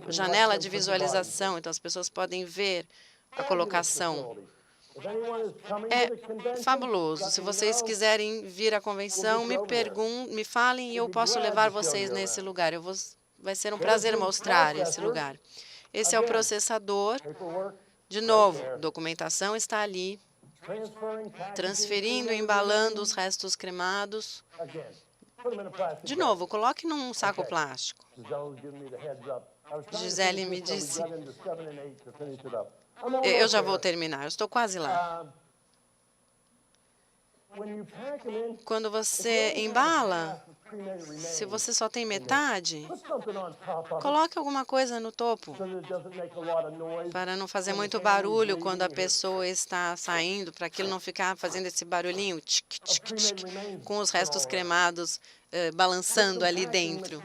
janela de visualização, então as pessoas podem ver a colocação. É fabuloso. Se vocês quiserem vir à convenção, me falem e eu posso levar vocês nesse lugar. Vai ser um prazer mostrar esse lugar. Esse é o processador. De novo, documentação está ali. Transferindo, embalando os restos cremados. De novo, coloque num saco plástico. Gisele me disse... Eu já vou terminar, eu estou quase lá. Quando você embala, se você só tem metade, coloque alguma coisa no topo, para não fazer muito barulho quando a pessoa está saindo, para aquilo não ficar fazendo esse barulhinho, com os restos cremados balançando ali dentro.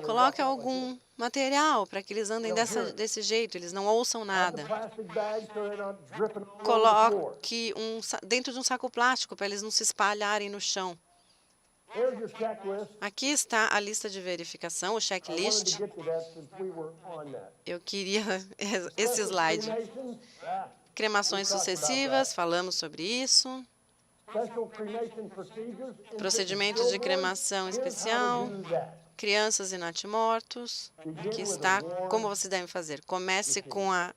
Coloque algum material para que eles andem desse jeito, eles não ouçam nada. Coloque dentro de um saco plástico para eles não se espalharem no chão. Aqui está a lista de verificação, o checklist. Eu queria esse slide. Cremações sucessivas, falamos sobre isso. Procedimentos de cremação especial. Crianças e natimortos. Aqui está como vocês devem fazer. Comece com a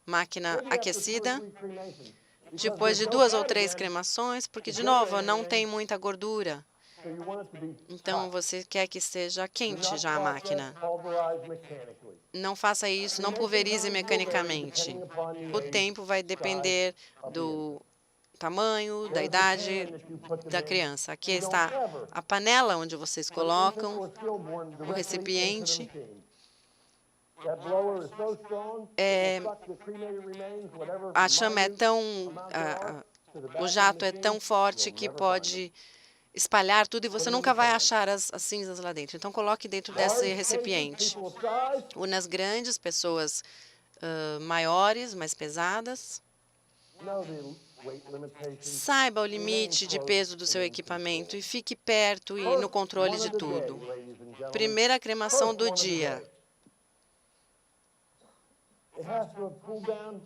máquina aquecida. Depois de 2 ou 3 cremações, porque, de novo, não tem muita gordura. Então, você quer que esteja quente já a máquina. Não faça isso, não pulverize mecanicamente. O tempo vai depender do tamanho, da idade da criança. Aqui está a panela onde vocês colocam o recipiente. A chama é tão... o jato é tão forte que pode espalhar tudo e você nunca vai achar as cinzas lá dentro. Então, coloque dentro desse recipiente. Urnas grandes, pessoas maiores, mais pesadas. Saiba o limite de peso do seu equipamento e fique perto e no controle de tudo. Primeira cremação do dia.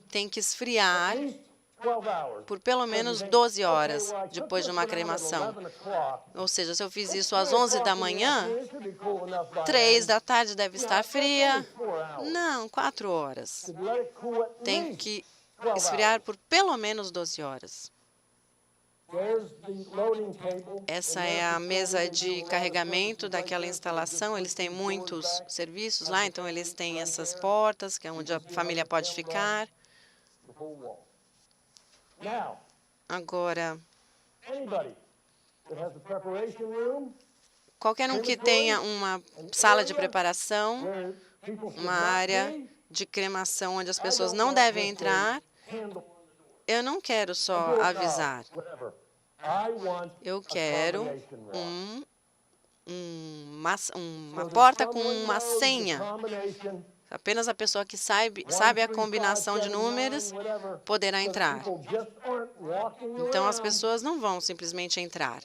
Tem que esfriar por pelo menos 12 horas depois de uma cremação. Ou seja, se eu fiz isso às 11 da manhã, 3 da tarde deve estar fria. Não, 4 horas. Tem que esfriar por pelo menos 12 horas. Essa é a mesa de carregamento daquela instalação. Eles têm muitos serviços lá, então eles têm essas portas, que é onde a família pode ficar. Agora, qualquer um que tenha uma sala de preparação, uma área de cremação onde as pessoas não devem entrar, eu não quero só avisar. Eu quero uma porta com uma senha. Apenas a pessoa que sabe a combinação de números poderá entrar. Então, as pessoas não vão simplesmente entrar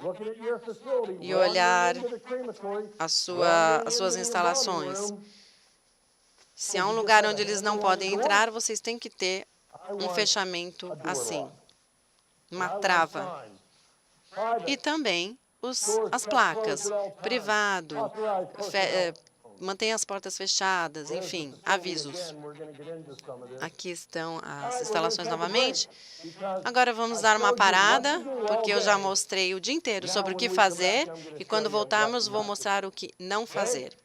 e olhar as suas instalações. Se há um lugar onde eles não podem entrar, vocês têm que ter um fechamento assim, uma trava. E também as placas, privado, mantenha as portas fechadas, enfim, avisos. Aqui estão as instalações novamente. Agora vamos dar uma parada, porque eu já mostrei o dia inteiro sobre o que fazer, e quando voltarmos vou mostrar o que não fazer.